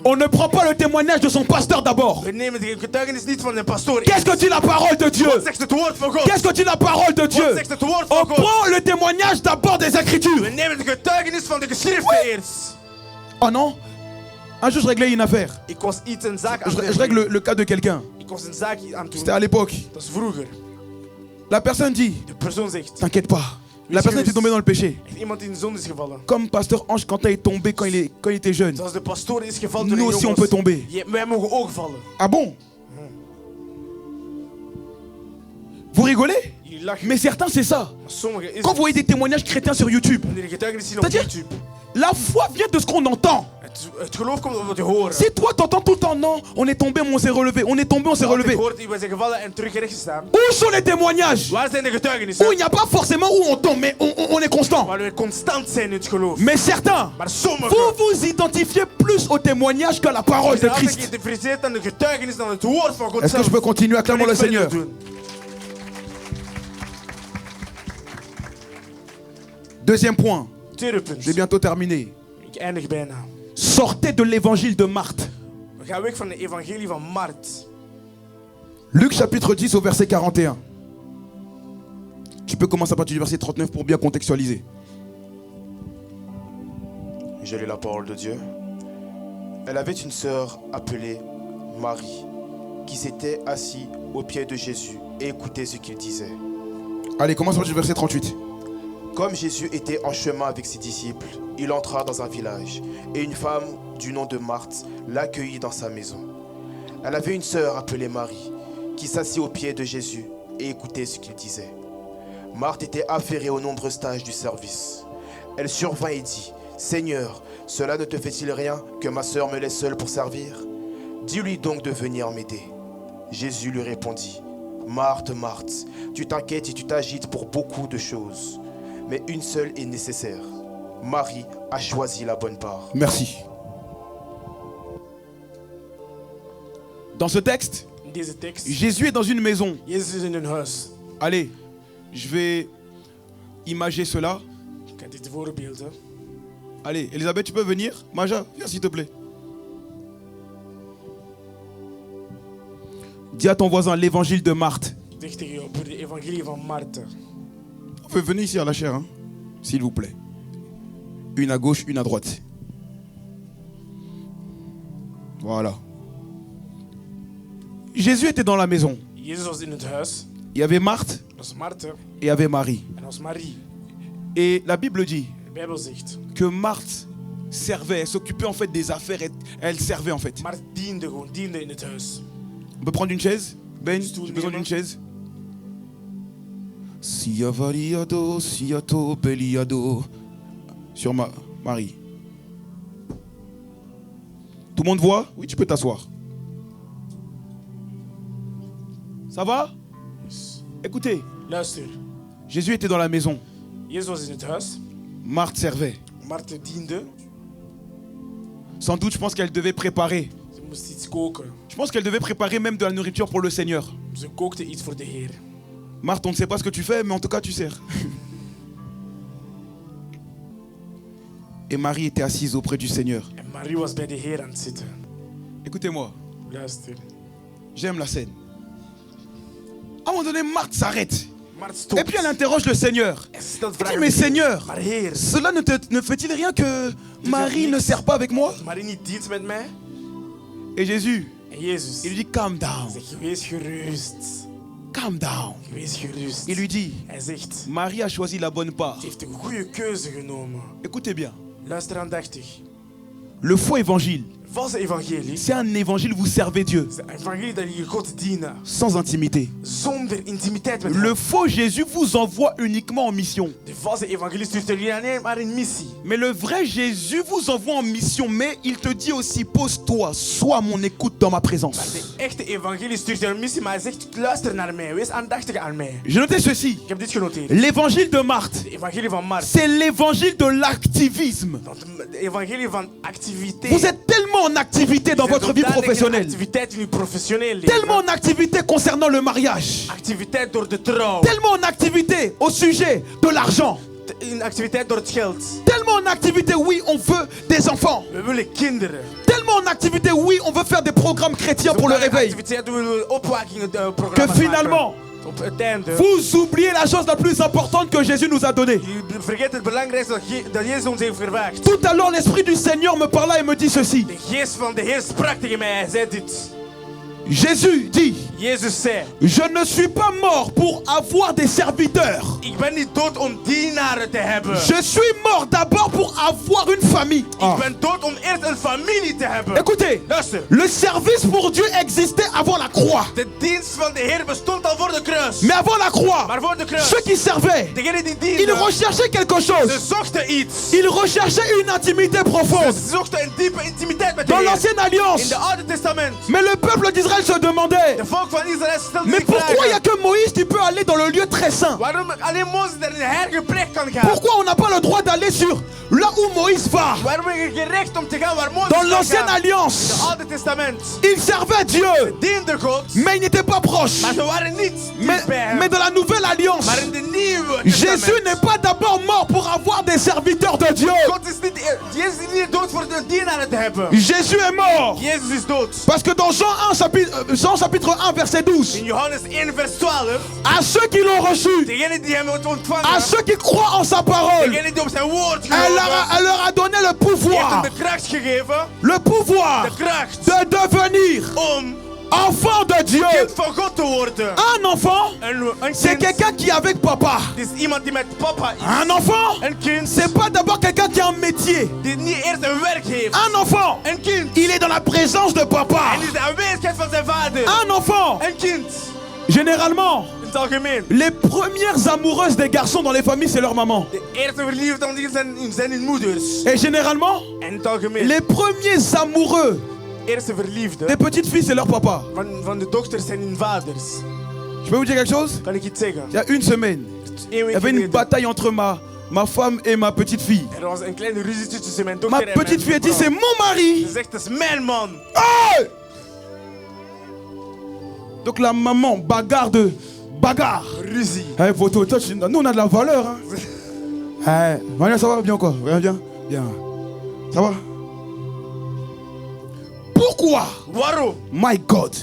On ne prend pas le témoignage de son pasteur d'abord. We nemen de getuigenis niet van de pastoor. Qu'est-ce que dit la parole de Dieu? Wat zegt het woord van God? Qu'est-ce que dit la parole de Dieu? Wat zegt het woord On van God? prend le témoignage d'abord des We Écritures. nemen de getuigenis van de geschriften eerst. Oh non? Un jour, je réglais une affaire. Ik was iets een zaak aan Je het règle le cas de quelqu'un. Ik was een zaak aan het C'était doen. à l'époque. Dat is vroeger. La personne dit, De persoon zegt, t'inquiète pas, La personne était tombée dans le péché. En iemand die in de zonde is gevallen. Comme pasteur Ange Quentin est tombé quand il était jeune. Zoals de pastoor is gevallen toen Nous hij aussi jong on peut was. tomber. Wij mogen ook vallen. Ah bon? Vous rigolez? Jullie lachen. Mais certains c'est ça. Maar sommigen is Quand vous voyez des témoignages chrétiens sur YouTube, wanneer je getuigenis zien op c'est-à-dire, YouTube. la foi vient de ce qu'on entend. Het geloof komt omdat we horen. Si toi t'entends tout le temps non, on est tombé, mais on s'est relevé, on est tombé, on s'est Als ik relevé. hoor, wij zijn gevallen en terug recht gestaan. Où sont les témoignages? Waar zijn de getuigenissen? Où il n'y a pas forcément où on tombe, mais on est constant. Waar we constant zijn in het geloof. Mais certains, Maar sommigen vous vous identifiez plus au témoignage qu'à la parole de zijn altijd Christ. geïnteresseerd aan de getuigenis dan het woord van God Est-ce que zelf. je peux continuer? Acclamons le Kan ik verder Seigneur. doen? Deuxième point, Tweede punt. j'ai bientôt terminé. Ik eindig bijna. Sortez de l'évangile de Marthe. We gaan weg van de evangelie van Mart. Luc chapitre 10 au verset 41. Tu peux commencer à partir du verset 39 pour bien contextualiser. Je lis la parole de Dieu. Elle avait une sœur appelée Marie, qui s'était assise aux pieds de Jésus et écoutait ce qu'il disait. Allez, commence à partir du verset 38. Comme Jésus était en chemin avec ses disciples, il entra dans un village, et une femme du nom de Marthe l'accueillit dans sa maison. Elle avait une sœur appelée Marie, qui s'assit aux pieds de Jésus et écoutait ce qu'il disait. Marthe était affairée aux nombreuses tâches du service. Elle survint et dit, « Seigneur, cela ne te fait-il rien que ma sœur me laisse seule pour servir? Dis-lui donc de venir m'aider. » Jésus lui répondit, « Marthe, Marthe, tu t'inquiètes et tu t'agites pour beaucoup de choses. Mais une seule est nécessaire. Marie a choisi la bonne part. » Merci. Dans ce texte, In deze tekst. Jésus est dans une maison. Jezus is in een huis. Allez, je vais imager cela. Ik ga dit voorbeelden. Allez, Elisabeth, tu peux venir? Maja, viens s'il te plaît. Dis à ton voisin l'évangile de Marthe. Zeg tegen jou, voor de evangelie van Marten. Venez ici à la chair, hein, s'il vous plaît. Une à gauche, une à droite. Voilà. Jésus était dans la maison. Jezus was in het huis. Il y avait Marthe Dat was Marten et il y avait Marie. en dat was Marie. Et la Bible dit De Bijbel zegt. que Marthe servait, elle s'occupait en fait des affaires, elle servait en fait. Mart diende gewoon, diende in het huis. On peut prendre une chaise? Ben, Stoel j'ai besoin nemen. d'une chaise. Sia variado, siato peliado. Sur Marie. Tout le monde voit? Oui, tu peux t'asseoir. Ça va? Écoutez, Luister. Jésus était dans la maison. Jezus was in het huis. Marthe servait. Marten diende. Sans doute, je pense qu'elle devait préparer. Ze moest iets koken. Je pense qu'elle devait préparer même de la nourriture pour le Seigneur. Ze kookte iets voor de Heer. Marthe, on ne sait pas ce que tu fais, mais en tout cas, tu sers. Et Marie était assise auprès du Seigneur. En Marie was bij de Heer aan het zitten. Écoutez-moi, Luister. j'aime la scène. À un moment donné, Marthe s'arrête. Mart Et stopt. puis elle interroge le Seigneur. En ze stelt Elle dit, vragen. mais aan de Heer. Seigneur, Maar Heer, cela ne fait-il rien que Marie ne sert pas avec moi? Marie niet dient met mij? Et Jésus, En Jezus il lui dit, calm down, zegt, wees gerust. calm down. Wees gerust. Il lui dit, Hij zegt, Marie a choisi la bonne part. ze heeft een goede keuze genomen. Écoutez bien, Luister aandachtig. le faux évangile, Valse evangelie. c'est un évangile où vous servez Dieu Het is een evangelie dat je God dienen. sans intimité. Zonder intimiteit met Le hem. faux Jésus vous envoie uniquement en mission. De valse evangelie stuurt er niet alleen maar een missie. Mais le vrai Jésus vous envoie en mission, mais il te dit aussi, pose-toi, sois à mon écoute dans ma Maar présence. de echte evangelie stuurt je een missie, maar hij zegt, luister naar mij. Wees aandachtig aan mij. J'ai noté ceci. Ik heb dit genoteerd. L'évangile de Marthe, De evangelie van Mark. c'est l'évangile de l'activisme. De evangelie van activiteit. Vous êtes tellement en activité dans votre vie professionnelle, Activiteit in uw professioneel leven. tellement en activité concernant le mariage, Activiteit door de trouw. tellement en activité au sujet de l'argent, In activiteit door het geld. tellement en activité, oui, on veut des enfants, We willen kinderen. tellement en activité, oui, on veut faire des programmes chrétiens pour le réveil, Activiteit doen we opwakingen que programma's finalement, maken. Op het einde. vous oubliez la chose la plus importante que Jésus nous a donnée. Je vergeet het belangrijkste dat Jezus ons heeft verwacht. Tout à l'heure, l'Esprit du Seigneur me parla et me dit ceci. De geest van de Heer sprak tegen mij. Hij zei dit. Jésus dit, Jezus zei, je ne suis pas mort pour avoir des serviteurs. ik ben niet dood om dienaren te hebben. Je suis mort d'abord pour avoir une famille. Ik ben dood om eerst een familie te hebben. Écoutez, Luister, le service pour Dieu existait avant la croix. de dienst van de Heer bestond al voor de kruis. Mais avant la croix, Maar voor de kruis, ceux qui servaient, degenen die ils dienden, recherchaient quelque ze chose. zochten iets. Ils recherchaient une intimité profonde. Ze zochten een diepe intimiteit met de Dans Heer. l'Ancienne In Alliance. de Oude Testament, Mais le peuple d'Israël se demandait, de volk van Israël stelde mais zich pourquoi il n'y a vragen. que Moïse qui peut aller dans le lieu très saint? Waarom alleen Mozes naar een heilige plek kan gaan? Pourquoi on n'a pas le droit d'aller sur là où Moïse va? Waarom heb je geen recht om te gaan waar Mozes Dans kan l'Ancienne gaan? Alliance, De Oude Testament. il servait Dieu, Diende God, mais il n'était pas proche. maar ze waren niet dicht bij hem. Mais dans la Nouvelle Alliance, Maar in de Nieuwe Jésus Testament, n'est pas d'abord mort pour avoir des serviteurs de Dieu. God is niet, Jezus is niet dood voor de dienaren te hebben. Jésus est mort. Jezus is dood. Parce que dans Jean chapitre 1, verset 12, In Johannes 1 vers 12, à ceux qui l'ont reçu, degenen die hem ontvangen, à ceux qui croient en sa parole, degenen die op zijn woord elle geloven, leur a donné le heeft pouvoir, hem de kracht gegeven, le pouvoir de kracht de devenir om enfant de Dieu. kind van God te worden. Un enfant, Een c'est kind quelqu'un qui est avec papa. is iemand die met papa is. Un enfant, Een kind c'est pas d'abord quelqu'un qui a un métier. die niet eerst een werk heeft. Un enfant, Een kind. il est dans la présence de papa. En is de aanwezigheid van zijn vader. Un enfant, Een kind. généralement, In het algemeen. les premières amoureuses des garçons dans les familles, c'est leur maman. De eerste verliefden die zijn hun moeders. Et généralement, En in het algemeen. les premiers amoureux Eerste verliefden des petites filles, c'est leur papa. van de dochters zijn hun vaders. Je peux vous dire quelque chose? Kan ik iets zeggen? Il y a une semaine, Eén il week y avait une geleden. bataille entre ma femme et ma petite fille. Er was een kleine ruzietje tussen mijn Ma dochter en petite fille a mijn dit, c'est vrouw. mon mari. Ze zegt, dat is mijn man. Hey! Donc la maman, bagarre. Ruzie. Hey, nous on a de la valeur. Hein. Hey, Maria, ça va bien quoi? Bien. Ça va? Pourquoi? Waarom? My God.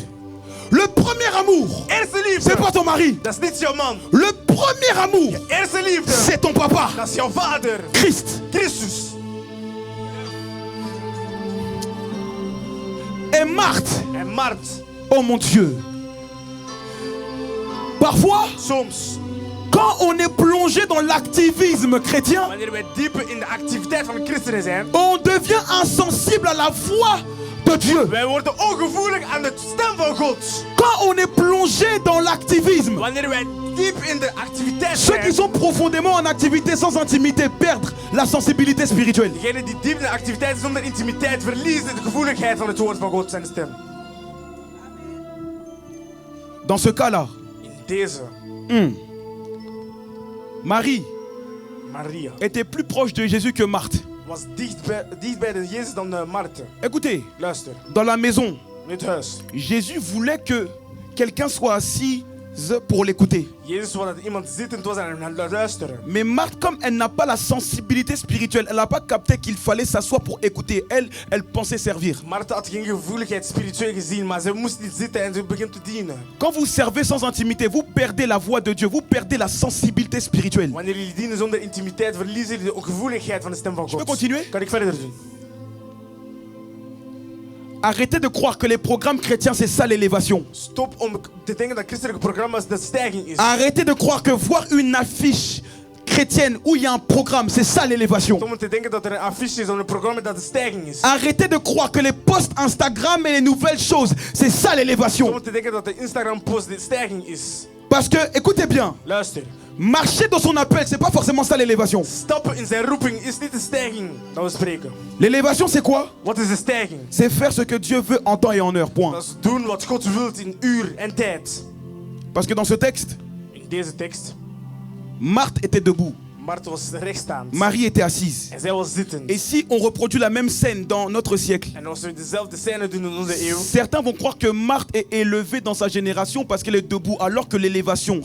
Le premier amour, Eerste liefde. c'est pas ton mari. Dat is niet jouw man. Le premier amour, Eerste liefde. c'est ton papa. Dat is jouw vader. Christ. Christus. Et Marthe. En Mart. Oh mon Dieu. Parfois, Soms, quand on est plongé dans l'activisme chrétien, wanneer wij diep in de activiteit van christenen zijn, on devient insensible à la voix de Dieu. wij worden ongevoelig aan de stem van God. Quand on est plongé dans l'activisme, Wanneer wij diep in de activiteit ceux qui zijn, sont profondément en activité sans intimité perdent la sensibilité spirituelle. degenen die diep in de activiteit zonder intimiteit verliezen de gevoeligheid van het woord van God zijn stem. Dans ce cas-là, In deze, Marie Maria était plus proche de Jésus que Marthe. was dicht bij de Jezus dan Marthe. Écoutez, Luister, dans la maison, in het huis. Jésus voulait que quelqu'un soit assis pour l'écouter. Jezus wou dat iemand zittend was en hem luisteren. Mais Marthe, comme elle n'a pas la sensibilité spirituelle, elle n'a pas capté qu'il fallait s'asseoir pour écouter. Elle pensait servir. Martha had geen gevoeligheid spiritueel gezien, maar ze moest niet zitten en ze begint te dienen. Quand vous servez sans intimité, vous perdez la voix de Dieu, vous perdez la sensibilité spirituelle. Wanneer jullie dienen zonder intimiteit, verliezen jullie de gevoeligheid van de stem van Je peux God. continuer? Kan ik verder doen? Arrêtez de croire que les programmes chrétiens, c'est ça l'élévation. Stop om te denken dat christelijke programma's de stijging is. Arrêtez de croire que voir une affiche chrétienne où il y a un programme, c'est ça l'élévation. Stop om te denken dat er een affiche is of een programma dat de stijging is. Arrêtez de croire que les posts Instagram et les nouvelles choses, c'est ça Stop l'élévation. om te denken dat de Instagram post de stijging is. Parce que, écoutez bien, Luister. marcher dans son appel, c'est pas forcément ça l'élévation. Stappen in zijn roeping is niet de stijging dat we spreken. L'élévation, c'est quoi? Wat is de stijging? C'est faire ce que Dieu veut en temps et en heure, point. Dat is doen wat God wilt in uur en tijd. Parce que dans ce texte, In deze tekst, Marthe était debout, Martha was rechtstaand. Marie était assise. En zij was zittend. Et si on reproduit la même scène dans notre siècle, En als we dezelfde scène doen in onze eeuw, certains vont croire que Marthe est élevée dans sa génération parce qu'elle est debout, alors que l'élévation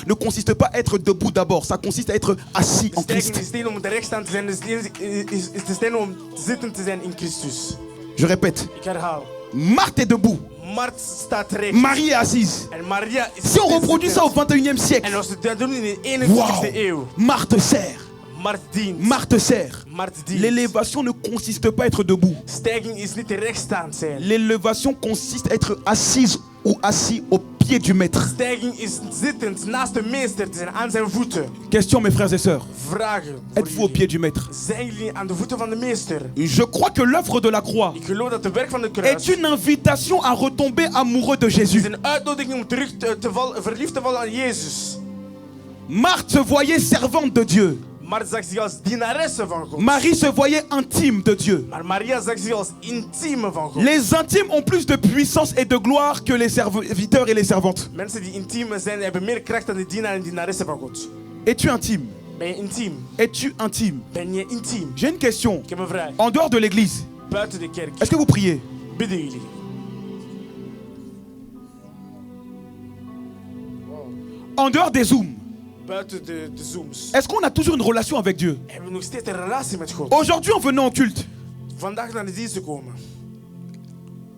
ne consiste pas à être debout d'abord, ça consiste à être assis de en stijging Christ. is niet om rechtstaand te zijn, is de stijging om zittend te zijn in Christus. Je répète, Ik herhaal. Marthe est debout, Martha staat recht. Marie est assise. En Maria is Si on reproduit ça au zittend. 21e siècle, En als we dat doen in de 21e wow, eeuw, Marthe sert, Markt dient. Marthe te sert. Markt dient. L'élévation ne consiste pas à être debout. Stijging is niet rechtstaand zijn. L'élévation consiste à être assise ou assis au pied du maître. Stijging is zittend naast de meester te zijn, aan zijn voeten. Question mes frères et sœurs. Vragen voor Êtes-vous au jullie. pied du maître? Zijn jullie aan de voeten van de meester? Je crois que l'œuvre de la croix Ik geloof dat de werk van de est kruis une invitation à retomber amoureux de is Jésus. een uitnodiging om terug verliefd te vallen aan Jezus. Marthe se voyait servante de Dieu. Martha zag zich als dienaresse van God. Marie se voyait intime de Dieu. Maar Maria zag zich als intieme van God. Les intimes ont plus de puissance et de gloire que les serviteurs et les servantes. Mensen die intiem zijn, hebben meer kracht dan de dienaar en dienaressen van God. Es-tu intime? Ben je intiem? Es-tu intime? Ben je intiem? J'ai une question. Ik heb een vraag. En dehors de l'église, Buiten de kerk, est-ce que vous priez? bidden jullie? En dehors des Zooms, Buiten de Zooms. est-ce qu'on a toujours une relation avec Dieu? Hebben we nog steeds een relatie met God? Aujourd'hui, en venant au culte, Vandaag naar de dienst te komen.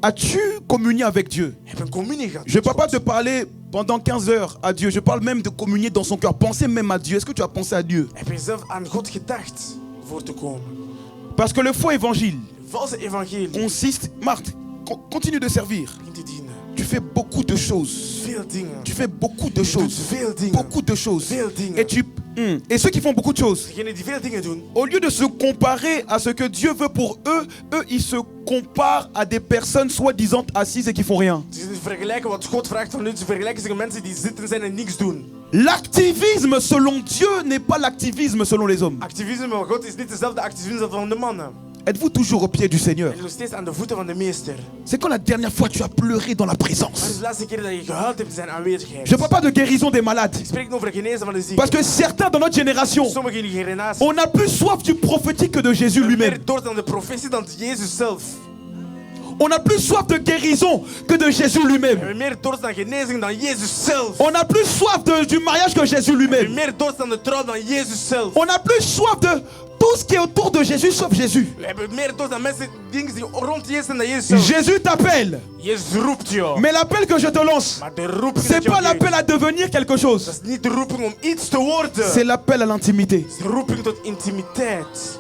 as-tu communié avec Dieu? Heb een communie gehad. Je ne met parle pas God. de parler pendant 15 heures à Dieu. Je parle même de communier dans son cœur. Penser même à Dieu. Est-ce que tu as pensé à Dieu? Heb je zelf aan God gedacht voor te komen? Parce que le faux évangile Valse evangelie. consiste... Marthe, continue de servir. Begin te dienen. Tu fais beaucoup de choses. Veel dingen. Tu fais beaucoup de Je doet choses. veel dingen. Beaucoup de choses. Veel dingen. Et ceux qui font beaucoup de choses, Degenen die veel dingen doen, au lieu de se comparer à ce que Dieu veut pour eux, ils se comparent à des personnes soi-disant assises et qui font rien. ze vergelijken wat God vraagt van hun. Ze vergelijken zich met mensen die zitten zijn en niks doen. L'activisme selon Dieu n'est pas l'activisme selon les hommes. Activisme van God is niet dezelfde activisme van de mannen. Êtes-vous toujours au pied du Seigneur? Hij is nog steeds aan de voeten van de meester. C'est quand la dernière fois tu as pleuré dans la Maar het is présence? de laatste keer dat je gehuild hebt in zijn aanwezigheid. Je ne parle pas de guérison des malades. Ik spreek niet over genezen van de zieken. Parce que certains dans notre génération, Sommigen in die generatie on a plus soif du prophétique que de Jésus hebben lui-même. meer dorst aan de profetie dan Jezus zelf. On a plus soif de guérison que de Jésus We lui-même. hebben meer dorst aan genezing dan Jezus zelf. On a plus soif du mariage que Jésus We hebben lui-même. meer dorst aan de trouw dan Jezus zelf. On a plus soif de tout ce qui est autour de Jésus sauf Jésus. We hebben meer dorst aan mensen, dingen die rond Jezus zijn dan Jezus zelf. Jésus t'appelle. Jezus roept jou. Mais l'appel que je te lance, Maar de roeping c'est dat je pas geeft, l'appel à devenir quelque chose. dat is niet de roeping om iets te worden. C'est l'appel à l'intimité. Het is de roeping tot intimiteit.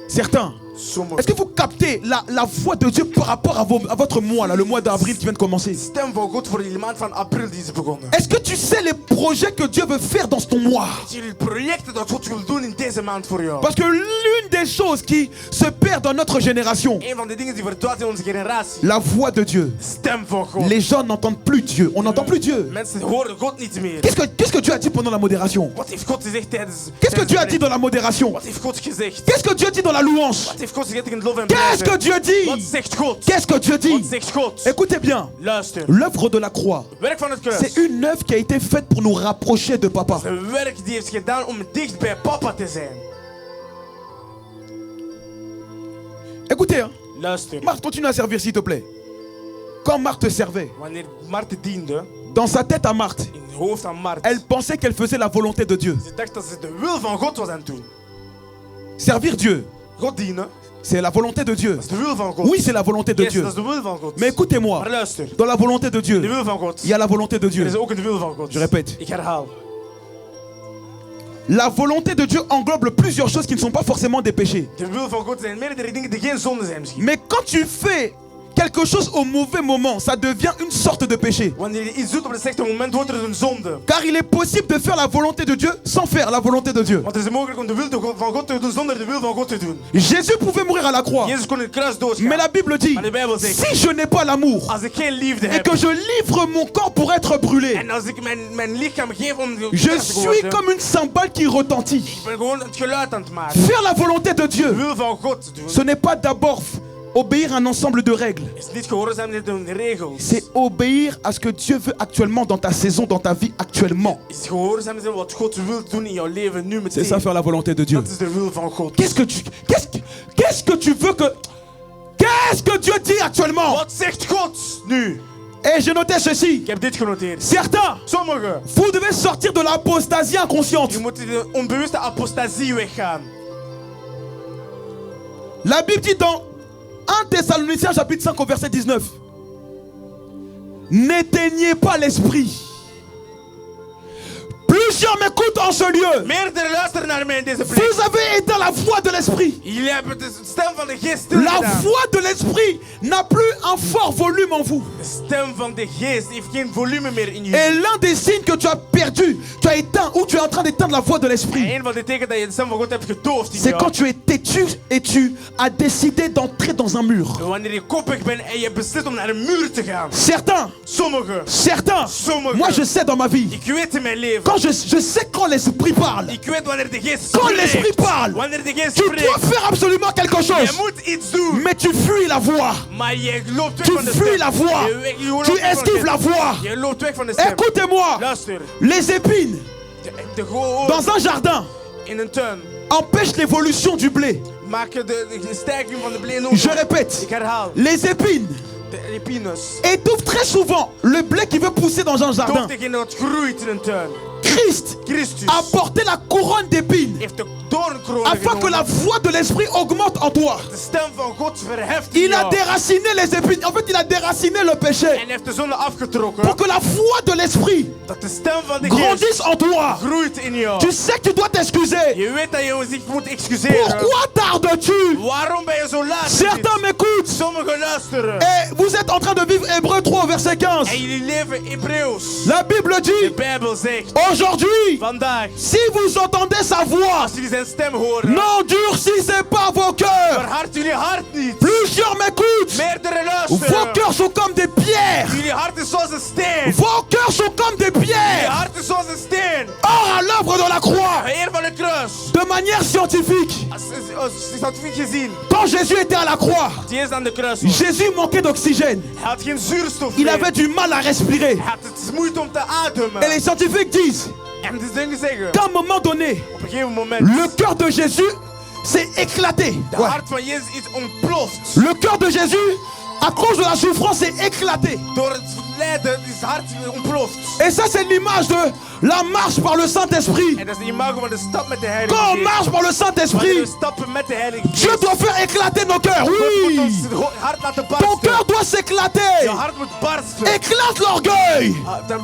Certains, Sommigen. est-ce que vous captez la voix de Dieu par rapport à votre mois, là, le mois d'avril qui vient de commencer? De stem van God voor die maand van april die is begonnen. Est-ce que tu sais les projets que Dieu veut faire dans ton mois? Zie je projecten dat God wil doen in deze maand voor jou? Parce que l'une des choses qui se perd dans notre génération, Een van de dingen die verdwijnt in onze generatie. la voix de Dieu. De stem van God. Les gens n'entendent plus Dieu. On n'entend plus Dieu. Mensen horen God niet meer. Qu'est-ce que Dieu a dit pendant la modération? Wat heeft God gezegd tijdens... Qu'est-ce que tijdens Dieu a de dit dans la modération? Wat heeft God gezegd? Qu'est-ce que Dieu dit dans la louange? Wat heeft God gezegd in het lof en Qu'est-ce que prijzen? Dieu Wat dit? zegt God? Qu'est-ce que Dieu Wat dit? zegt God? Écoutez bien. Luister. L'œuvre de la croix, Werk van het kruis. c'est une œuvre qui a été faite pour nous rapprocher de papa. Een werk die heeft gedaan om dicht bij papa te zijn. Écoutez, hein. Luister. Marthe, continue à servir s'il te plaît. Quand Marthe te servait, Wanneer Marthe diende, dans sa tête à Marthe, in het hoofd van Marthe, elle pensait qu'elle faisait la volonté de Dieu. ze dacht dat ze de wil van God was aan het doen. Servir Dieu, God dienen, c'est la volonté de Dieu. dat is de wil van God. Oui, c'est la volonté de Yes, Dieu. dat is de wil van God. Mais écoutez-moi, Maar luister, dans la volonté de de Dieu, wil van God, il y a la volonté de er Dieu. is ook een wil van God. Je répète. Ik herhaal. La volonté de Dieu englobe plusieurs choses qui ne sont pas forcément des péchés. De wil van God zijn meerdere dingen die geen zonde zijn misschien. Mais quand tu fais quelque chose au mauvais moment, ça devient une sorte de péché. Wanneer je iets doet op het slechte moment, wordt er een zonde. Car il est possible de faire la volonté de Dieu sans faire la volonté de Dieu. Want het is mogelijk om de wil van God te doen zonder de wil van God te doen. Jésus pouvait mourir à la croix. Jezus kon in het kruis doodgaan. Mais la Bible dit, Maar de Bijbel zegt, si je n'ai pas l'amour als ik geen liefde et heb, que je livre mon corps pour être brûlé, en als ik mijn lichaam geef om je gebrand te suis worden, comme une cymbale qui retentit. ik ben gewoon het geluid aan het maken. Faire la volonté de De Dieu, wil van God doen. ce n'est pas d'abord obéir à un ensemble de règles. Is niet gehoorzaamheid aan de regels. C'est obéir à ce que Dieu veut actuellement dans ta saison, dans ta vie actuellement. Is gehoorzaamheid aan wat God wil doen in jouw leven nu C'est ça meteen. faire la volonté de Dieu. Dat is de wil van God. Qu'est-ce que tu veux que... Qu'est-ce que Dieu dit actuellement? Wat zegt God nu? Et j'ai noté ceci. Ik heb dit genoteerd. Certains, Sommigen, vous devez sortir de l'apostasie inconsciente. je moet de onbewuste apostasie weggaan. La Bible dit dans 1 Thessaloniciens chapitre 5 au verset 19. N'éteignez pas l'esprit. Plusieurs m'écoutent en ce lieu. Meerdere luisteren naar mij in deze plek. Vous avez été la voix de l'esprit. Jullie hebben de stem van de geest La stilgedaan. voix de l'esprit n'a plus un fort volume en vous. De stem van de geest heeft geen volume meer in Et jullie. l'un des signes que tu as perdu, tu as éteint ou tu es en train d'éteindre la voix de En l'esprit, een van de tekenen dat je de stem van God hebt gedoofd in c'est jou. quand tu es têtu et tu as décidé d'entrer dans un mur. Wanneer je koppig bent en je beslist om naar een muur te gaan. Certains, Sommigen. moi je sais dans ma vie, Ik weet in mijn leven. quand je sais quand l'esprit parle, Ik weet wanneer de geest quand spreekt. l'esprit parle, Wanneer de geest tu dois spreekt. faire absolument quelque Je chose, moet iets doen. mais tu fuis la voix, Maar je loopt weg tu van de fuis stem. la voix, Je loopt tu weg van de esquives stem. la voix. Je loopt weg van de stem. Écoutez-moi, Luister. les épines De gehoor dans un jardin in een tuin empêchent l'évolution du blé. maken de stijging van de blé Je nodig. répète, Ik herhaal. les épines De epines. étouffent très souvent le blé qui veut pousser dans un jardin. Toch degene dat groeit in een tuin. Christ Christus a porté la couronne d'épines heeft de doornkroon afin que la voix de l'esprit augmente en toi. De stem van God verheft in Il a jou. déraciné les épines. En fait, il a déraciné le péché En heeft de zonde afgetrokken. pour que la voix de l'esprit Dat de stem van de geest grandisse en toi. groeit in jou. Tu sais que tu dois t'excuser. Je weet dat je zich moet excuseren. Pourquoi tardes-tu? Waarom ben je zo laat? Certains m'écoutent. Sommigen luisteren. Et vous êtes en train de vivre Hébreu 3 verset 15. En jullie leven Hebreeuws. La Bible De dit, Bijbel zegt. aujourd'hui, Vandaag. si vous entendez sa voix, Als jullie zijn stem horen. n'endurcissez pas vos cœurs. Verhard jullie hart niet. Plusieurs m'écoutent. Meerdere Vos luisteren. cœurs sont comme des pierres. Jullie hart is zoals een steen. Vos cœurs sont comme des Jullie pierres. hart is zoals een steen. Or, à l'œuvre de la croix, Heer van de kruis. de manière scientifique, Als scientifiek gezien. quand Jésus était à la croix, Jezus aan de kruis was. Jésus manquait d'oxygène. Hij had geen zuurstof Il meer. avait du mal à respirer. Hij had het moeite om te ademen. Et les scientifiques disent En de dingen zeggen. qu'à un moment donné, Op een gegeven moment. le cœur de Jésus s'est éclaté. De Ouais. hart van Jezus is ontploft. Le cœur de Jésus, à cause de la souffrance, s'est éclaté. Door het lijden is het hart ontploft. Et ça, c'est l'image de la marche par le Saint-Esprit. En dat is de imago van de stap met de Heilige Quand on Geest. marche par le Wanneer Saint-Esprit, we stappen met de Heilige Dieu Geest. doit faire éclater nos cœurs. God moet Oui. ons het hart laten Ton barsten. cœur doit s'éclater. Je hart moet barsten. Éclate l'orgueil. De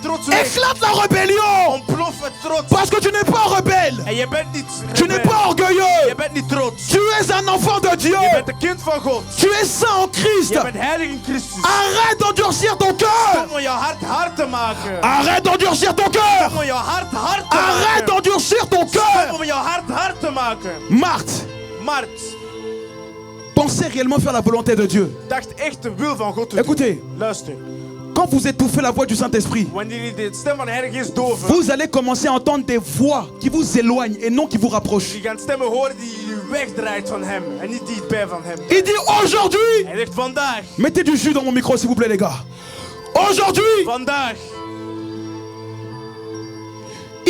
trots weg. Éclate la rébellion. Ontplof het trots. Parce que tu n'es pas rebelle. En je bent niet Tu n'es rebel. pas Je orgueilleux. bent niet trots. Tu es un enfant de Dieu. Je bent een kind van God. Tu es saint en Christ. Je bent heilig in Christus. Arrête d'endurcir ton cœur. Kom om jouw hart hard te maken. Arrête d'endurcir ton cœur. Kom om jouw hart hard te Arrête maken. d'endurcir ton Kom cœur. om jouw hart hard te maken. Marthe, Mart pensez réellement faire la volonté de Dieu. dacht echt de wil van God te doen. Écoutez, Luister. quand vous étouffez la voix du Saint-Esprit, Wanneer jullie de stem van de Heilige Geest doven. vous allez commencer à entendre des voix qui vous éloignent et non qui vous rapprochent. Je gaan stemmen horen die jullie wegdraait van hem. En niet dichtbij van hem. Il dit aujourd'hui, Hij zegt vandaag. mettez du jus dans mon micro s'il vous plaît les gars. Aujourd'hui, Vandaag.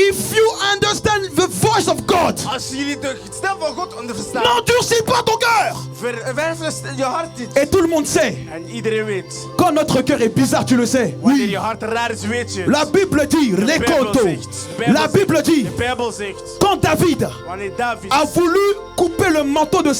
if you understand the voice of God, Als jullie de stem van God verstaan. n'endurcis pas ton cœur. Verwerf je hart niet. Et tout le monde sait, En iedereen weet. quand notre cœur est bizarre, tu le sais. Wanneer Oui. je hart raar is, weet je. La Bible dit, les Bijbel contos. zegt. La Bible dit, De Bijbel zegt. quand David Wanneer David a voulu couper le manteau de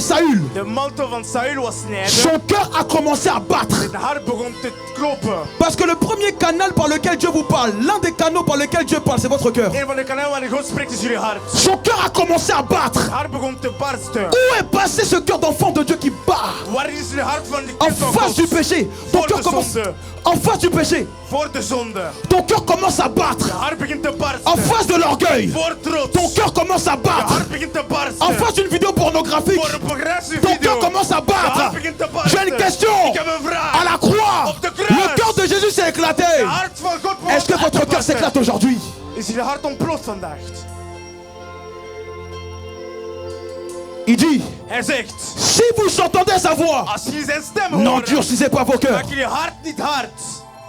Saül, de mantel van Saul was snijden. son cœur a commencé à battre. Het hart begon te kloppen. Parce que le premier canal par lequel Dieu vous parle, l'un des canaux par lesquels Dieu parle, c'est votre cœur. Een van de kanalen waar God spreekt is jullie hart. Son cœur a commencé à battre. Het hart begon te barsten. Où est passé ce cœur d'enfant de Dieu qui bat Waar is het hart van de en kind van face du God? péché? Ton Voor cœur de commence zonde. en face du péché. Voor de zonde. Ton cœur commence à battre Je hart begint te en barsten. face de l'orgueil. Voor trots. Ton cœur commence à Je battre hart begint te en barsten. face d'une vidéo pornographique. Voor een progressieve Ton video. cœur commence à Je battre. hart begint te J'ai barsten. une question. Ik heb een vraag. À la croix, Op de kruis. le cœur de Jésus s'est éclaté. Je hart van God begon Est-ce que te votre cœur barsten. s'éclate aujourd'hui? Is jullie hart ontploft vandaag? Il dit, Hij zegt. si vous entendez sa voix, Als jullie zijn stem horen. n'endurcissez pas vos cœurs, Maak jullie hart niet hard.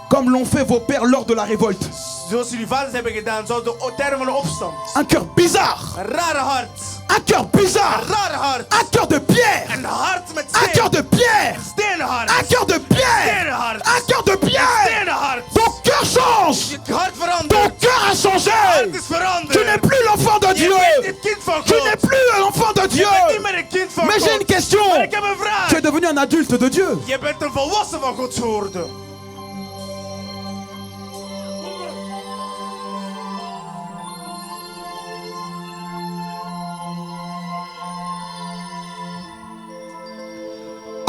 comme l'ont fait vos pères lors de la révolte. Zoals jullie vaders hebben gedaan, zoals de tijden van de opstand. Un cœur bizarre, Een rare hart. un cœur bizarre, Een rare hart. un cœur de pierre, Een hart met un cœur steen. de pierre, Stenen hart. un cœur de pierre, Stenen hart. un cœur de pierre. Stenen hart. Ton cœur change, Je hart ton verandert. cœur a changé. Het is veranderd. Tu n'es plus l'enfant de Je Dieu, bent het kind van tu God. n'es plus l'enfant de Je Dieu. bent niet meer een kind van Mais j'ai une God. question, Maar ik heb een vraag. tu es devenu un adulte de Dieu. Je bent een volwassen van God geworden.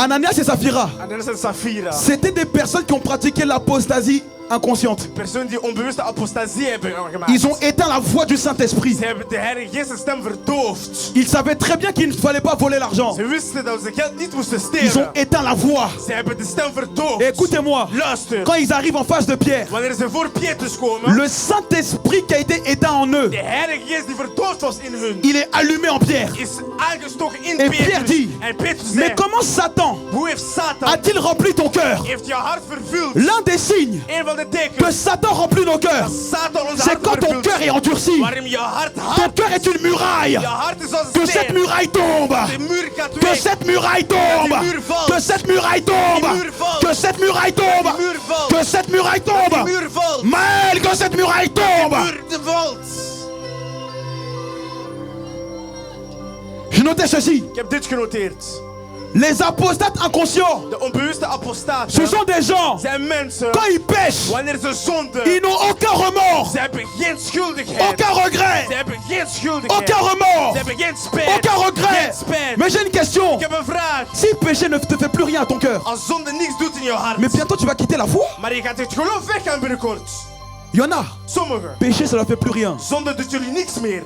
Ananias et Saphira, Ananias en Safira. c'était des personnes qui ont pratiqué l'apostasie inconsciente. Personen die onbewuste apostasie hebben gemaakt. Ils ont éteint la voix du Saint-Esprit. Ze hebben de Heilige Geest zijn stem verdoofd. Ils savaient très bien qu'il ne fallait pas voler l'argent. Ze wisten dat ze geld niet moesten Ils ont stelen. éteint la voix. Ze hebben de stem verdoofd. Et écoutez-moi, Luister. quand ils arrivent en face de Pierre, Wanneer ze voor Petrus komen, le Saint-Esprit qui a été éteint en eux, de Heilige Geest die verdoofd was in hun, il est allumé en Pierre. is aangestoken in Et Pierre Petrus. dit, En Petrus mais zei, comment Satan hoe heeft Satan a-t-il rempli ton cœur? heeft je hart vervuld? L'un des signes Een van de que tekens Satan remplit nos cœurs, dat Satan onze c'est hart quand ton vervult. cœur est endurci. Waarom je hart Ton hard, cœur est une muraille. je hart is als Que een cette steen. muraille tombe. De muur gaat Que weg. cette muraille tombe. Die muur valt. Que cette muraille tombe. Die muur valt. Que cette muraille tombe. Die muur valt. Que cette muraille Die tombe. muur valt. Maël, que cette muraille tombe. Muur de valt. Je notais ceci. Ik heb dit genoteerd. Les apostates inconscients, De onbewuste apostaten ce sont des gens, zijn mensen, quand ils pêchent, wanneer ze zonden, ils n'ont aucun remords, ze hebben geen schuldigheid. aucun regret, Ze hebben geen schuldigheid. aucun remords, Ze hebben geen spijt. aucun Geen regret. spijt. Mais j'ai une question. Ik heb een vraag. Si péché ne te fait plus rien à ton cœur, Als zonde niks doet in je hart, mais bientôt tu vas quitter la foi. maar je gaat het geloof weggaan binnenkort. Il y en a. Sommigen, Péché, ça ne fait plus rien. zonde doet jullie niks meer.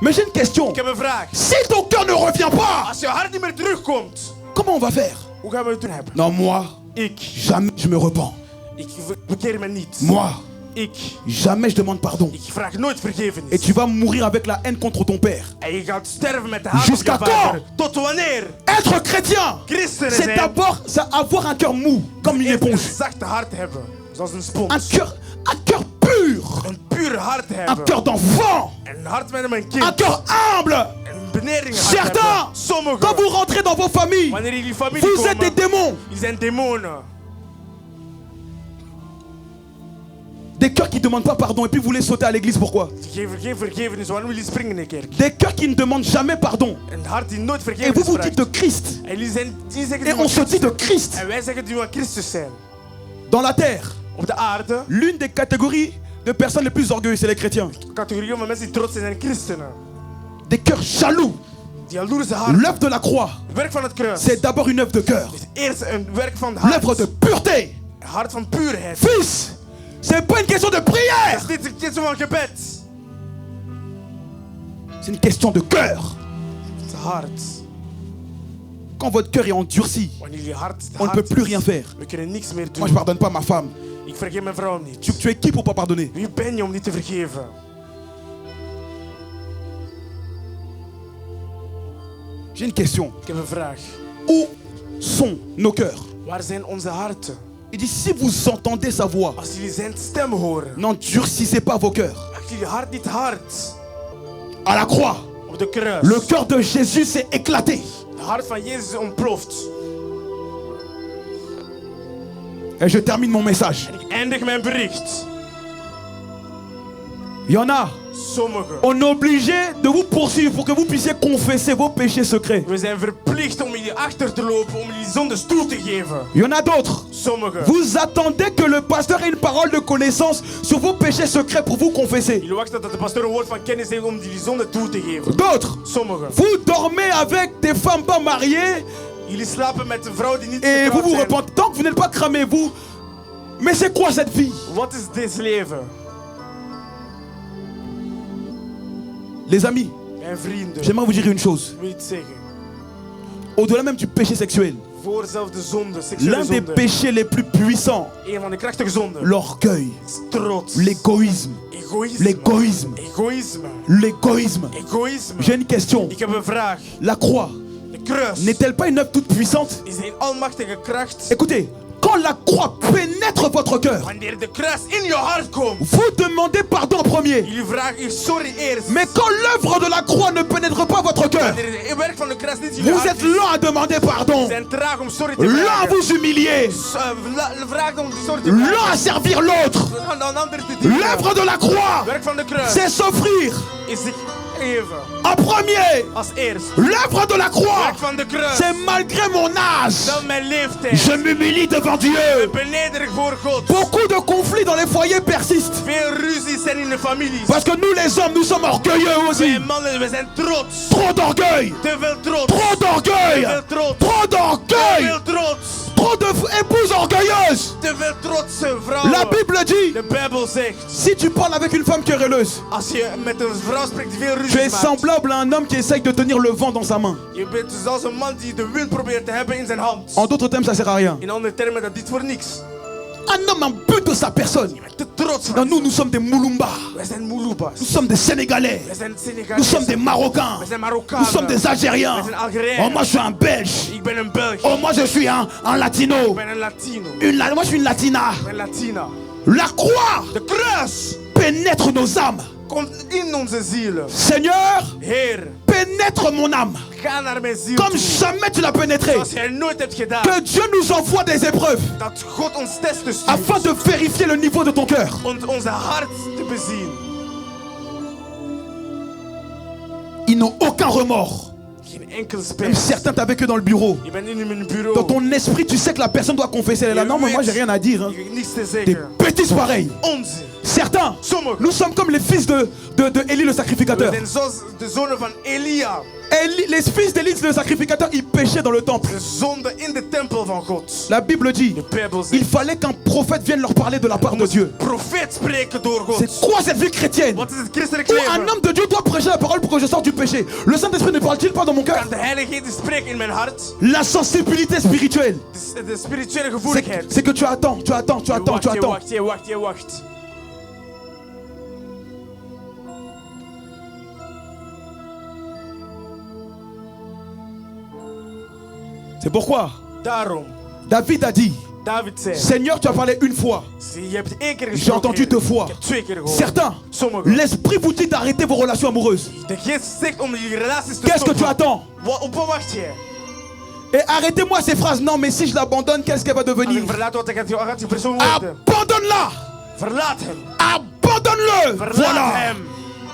Mais j'ai une question. Ik heb een vraag. Si ton cœur ne revient pas, Als je hart niet meer terugkomt, comment on va faire? hoe gaan we het doen hebben? Non, moi, Ik jamais je me repens. bekeer me niet. Moi, Ik jamais je demande pardon. vraag nooit Et vergevenis. tu vas mourir avec la haine contre ton père. En je gaat sterven met de haat op Jusqu'à je vader. quand? Tot wanneer? Être chrétien, Christenen c'est zijn. d'abord c'est avoir un cœur mou, comme une Eerst een éponge. zachte hart hebben, zoals een Un spons. cœur pur. Een puur hart Un hebben. cœur d'enfant. Een hart met een Un kind. cœur humble. Een benedering hart hebben. Certains, Sommigen, quand vous rentrez dans vos familles, wanneer jullie familie vous êtes des komen, démons. die zijn demonen. Des cœurs qui ne demandent pas pardon et puis vous voulez sauter à l'église, pourquoi? Die geven geen vergevenis, waarom jullie springen in de kerk? Des cœurs qui ne demandent jamais pardon. Een hart die nooit Et vous vergevenis vous dites vraagt. de Christ. En jullie zeggen Et die on van se dit de Christus. Christ. En wij zeggen die van Christus zijn. Dans la terre, Op de aarde, l'une des catégories de personnes les plus orgueilleuses, c'est les chrétiens. categorieën van mensen die trots zijn, zijn christenen. Des cœurs jaloux. Die jaloerse hart. L'œuvre de la croix, Het werk van het kruis. c'est d'abord une œuvre de cœur. is eerst een werk van het hart. L'œuvre de pureté. Een hart van puurheid. Fils, c'est pas une question de prière. Het is niet een kwestie van gebed. C'est une question de cœur. Het hart. Quand votre cœur est endurci, Wanneer je hart on ne peut plus rien faire. we kunnen niks meer Moi, doen. je pardonne pas ma femme. Ik vergeef mijn vrouw niet. Tu es qui pour pas pardonner? Wie ben je om niet te vergeven? J'ai une question. Ik heb een vraag. Où sont nos cœurs? Waar zijn onze harten? Il dit, si vous entendez sa voix, Als jullie zijn stem horen, n'endurcissez pas vos cœurs. maakt jullie hart niet hard. À la croix, Op de kruis. le cœur de Jésus s'est éclaté. Het hart van Jezus is ontploft. Et je termine mon message. En ik eindig mijn bericht. Il y en a. Sommigen. On est obligé de vous poursuivre pour que vous puissiez confesser vos péchés secrets. We zijn verplicht om jullie achter te lopen, om jullie zondes toe te geven. Il y en a d'autres. Sommigen. Vous attendez que le pasteur ait une parole de connaissance sur vos péchés secrets pour vous confesser. Jullie wachten dat de pastoor een woord van kennis heeft om jullie zonde toe te geven. D'autres, Sommigen. vous dormez avec des femmes pas mariées Jullie slapen met een vrouw die niet et vous getrouwd vous zijn. repentez. Tant que vous n'êtes pas cramé, vous. Mais c'est quoi cette vie? Wat is dit leven? Les amis, Mijn vrienden, j'aimerais vous dire une chose. ik wil iets zeggen. Au-delà même du péché sexuel, Voor zelfs de zonde, seksuele l'un des zonde. péchés les plus puissants, Een van de krachtige zonden l'orgueil, is trots. l'égoïsme, Egoïsme. l'égoïsme, Egoïsme. l'égoïsme. Egoïsme. J'ai une question. Ik heb een vraag. La croix De kruis n'est-elle pas une œuvre toute puissante? is een almachtige kracht. Écoutez, quand la croix pénètre votre cœur, Wanneer de kruis in je hart komt, vous demandez pardon en premier. jullie vragen je sorry eerst. Mais quand l'œuvre de la croix ne pénètre pas votre cœur, Wanneer het werk van de kruis niet in je vous hart êtes is, lent à demander pardon, zijn traag om sorry te lent à vragen. vous humilier, Vraag om sorry te lent à vragen. servir l'autre. Aan een ander te dienen. L'œuvre de la croix, Het werk van de kruis c'est s'offrir. is zich geven. En premier, Als eerst. l'œuvre de la croix, Werk van de kruis. c'est malgré mon âge, Dan mijn leeftijd. je m'humilie devant Dieu. Beneden ik voor God. Beaucoup de conflits dans les foyers persistent. Veel ruzies zijn in de families. Parce que nous les hommes, nous sommes orgueilleux aussi. Wij mannen, we zijn trots. Trop d'orgueil. Te veel trots. Trop d'orgueil. Te veel trots. Trop Te d'orgueil. veel trots. Trop d'épouses orgueilleuses. Te veel trotse vrouwen. La Bible dit, De Bijbel zegt. si tu parles avec une femme querelleuse, Als je met een vrouw spreekt die veel tu ruzies es maakt. semblable à un homme qui essaye de tenir le vent dans sa main. Je bent dus als een man die de wind probeert te hebben in zijn hand. En d'autres termes, ça sert à rien. In andere termen, dat dit voor niks. Un homme en but de sa personne. Je bent te trots Non, van. nous sommes des Moulumba. Wij zijn Moulubas. Nous sommes des Sénégalais. Wij zijn Senegalese. Nous sommes des Marocains. Wij zijn Nous Marokkanen. sommes des Algériens. Wij zijn Algerijnen. Oh, moi je suis un Belge. Ik ben een Belg. Oh, moi je suis un Latino. Ik ben een Latino. Moi je suis une Latina. Ik ben Latina. La croix De kruis pénètre nos âmes. komt in onze zielen. Seigneur, Heer, pénètre mon âme. ga naar mijn ziel Comme toe. jamais tu l'as pénétré. Zoals jij nooit hebt gedaan. Que Dieu nous envoie des épreuves Dat God ons testen stuurt. afin de vérifier le niveau de ton cœur. Om onze hart te bezien. Ils n'ont aucun remords. Geen enkel Même spijt. certains t'avaient que dans le bureau. Je bent in mijn bureau. Dans ton esprit, tu sais que la personne doit confesser. Elle est là, non, mais moi j'ai rien à dire. Hein. Je heb niks te Des zeggen. bêtises pareilles. Onzin. Certains, Sommigen. nous sommes comme les fils de Élie le We sacrificateur. zijn zoals de zonen van Elia. Les fils d'Élie le sacrificateur, ils péchaient dans le temple. De zonde in de tempel van God. La Bible dit, De Bijbel il zegt. fallait qu'un prophète vienne leur parler de la part de Dieu. Profeet spreken door God. C'est quoi cette vie chrétienne? Wat is het christelijk Où leven? un homme de Dieu doit prêcher la parole pour que je sorte du péché. Le Saint-Esprit ne parle-t-il pas dans mon cœur? Kan de Heilige Geest spreken in mijn hart? La sensibilité spirituelle, De spirituele gevoeligheid. c'est que tu attends, tu attends, tu attends, tu Je attends. wacht, je wacht, je wacht. C'est pourquoi Daarom, David a dit, David zei. Seigneur, tu as parlé une fois. Je hebt één keer J'ai gesproken. entendu deux fois. Ik heb twee keer gehoord. Certains, Sommigen. l'esprit vous dit d'arrêter vos relations amoureuses. De geest zegt om je relaties te Qu'est-ce que tu stoppen. attends? Op wat wacht je? Et arrêtez-moi ces phrases. Non, mais si je l'abandonne, qu'est-ce qu'elle va Als devenir? ik verlaat wat, dan gaat die persoon worden. Abandonne-la! Verlaat hem. Abandonne-le! Verlaat Voilà! hem.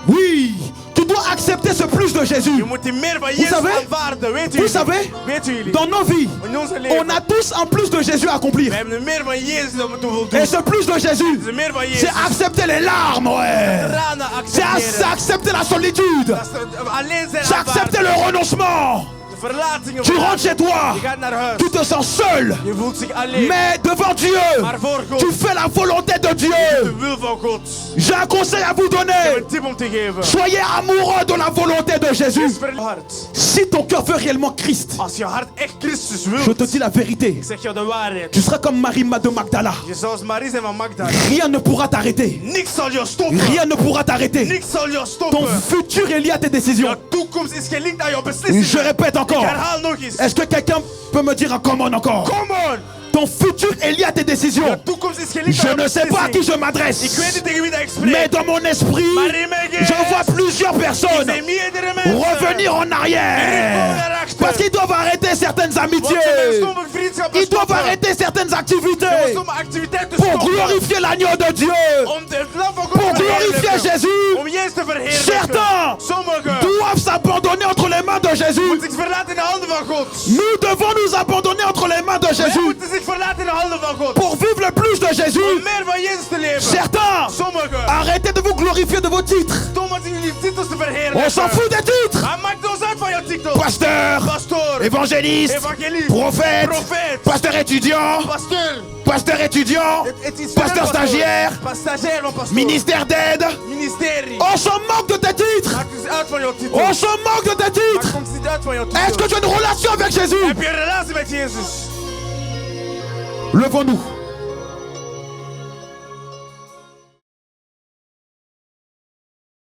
Oui! Tu dois accepter ce plus de Je Jésus. moet die meer van Jezus savez? aanvaarden. Weet Vous u? savez, Weet jullie? dans nos vies, In onze leven. on a tous un plus de Jésus à accomplir. We hebben er meer van Jezus om te voldoen. Et ce plus de Jésus, Er meer van Jezus. c'est accepter les larmes, ouais. Tranen C'est accepteren. accepter la solitude. Dat is alleen zijn C'est accepter le renoncement. De verlatingen. Tu rentres chez toi, Je gaat naar huis. tu te sens seul. Je voelt zich alleen. Mais devant Dieu, Maar voor God. tu fais la volonté de De Dieu. wil van God. J'ai un conseil à vous Ik heb donner. een tip om te geven. Soyez amoureux de la volonté de Jésus. Hart. Si ton cœur veut réellement Christ, Als je hart echt Christus je wilt, te dis la vérité. ik zeg jou de waarheid. Tu seras comme Marie de Magdala. Je zal als Marie zijn van Magda. Rien ne pourra t'arrêter. Niks zal jou stoppen. Rien ne pourra t'arrêter. Niks zal jou Ton stoppen. futur est lié à tes décisions. Jouw toekomst is gelinkt aan jouw beslissingen. Je répète Ik encore. herhaal nog eens. Est-ce que quelqu'un peut me dire un commande encore? Come on. Ton futur est lié à tes décisions. Jouw toekomst is gelinkt Je aan jouw ne sais pas à qui beslissingen. je m'adresse. Ik weet niet tegen wie dat ik spreek. Mais dans mon esprit, Maar in mijn geest, je vois plusieurs personnes zijn meerdere mensen. revenir en arrière. Parce qu'ils doivent arrêter certaines Want ze amitiés. zijn stomme vriendschappen Ils doivent stoppen. arrêter certaines Ze hebben activités stomme activiteiten pour stoppen. glorifier l'agneau de Dieu. Om het lam van God Pour te glorifier verheerlijken. Jésus. Om Jezus te verheerlijken. Certains Sommigen doivent s'abandonner entre les mains de Jésus. moeten zich verlaten in de handen van God. Nous devons nous abandonner entre les mains de Wij Jésus moeten zich verlaten in de handen van God. pour vivre le plus de Om Jésus. meer van Jezus te leven. Certains, Sommigen. arrêtez de vous glorifier de vos titres. Stom om jullie titels te On verheerlijken. s'en fout des titres. Maar maakt ons uit van jouw titel. Pasteur, Pastoor. évangéliste, Evangelist. prophète, Profeet. pasteur étudiant, Pasteur. pasteur étudiant, Het is pasteur stagiaire, Stagiair van pastoor. ministère d'aide. Ministerie. On s'en moque de tes titres. Maakt ons uit van jouw titel. On s'en moque de tes titres. Maakt ons niet uit van jouw Est-ce que titel. tu as une relation avec Jésus? Heb je een relatie met Jezus? Levons-nous.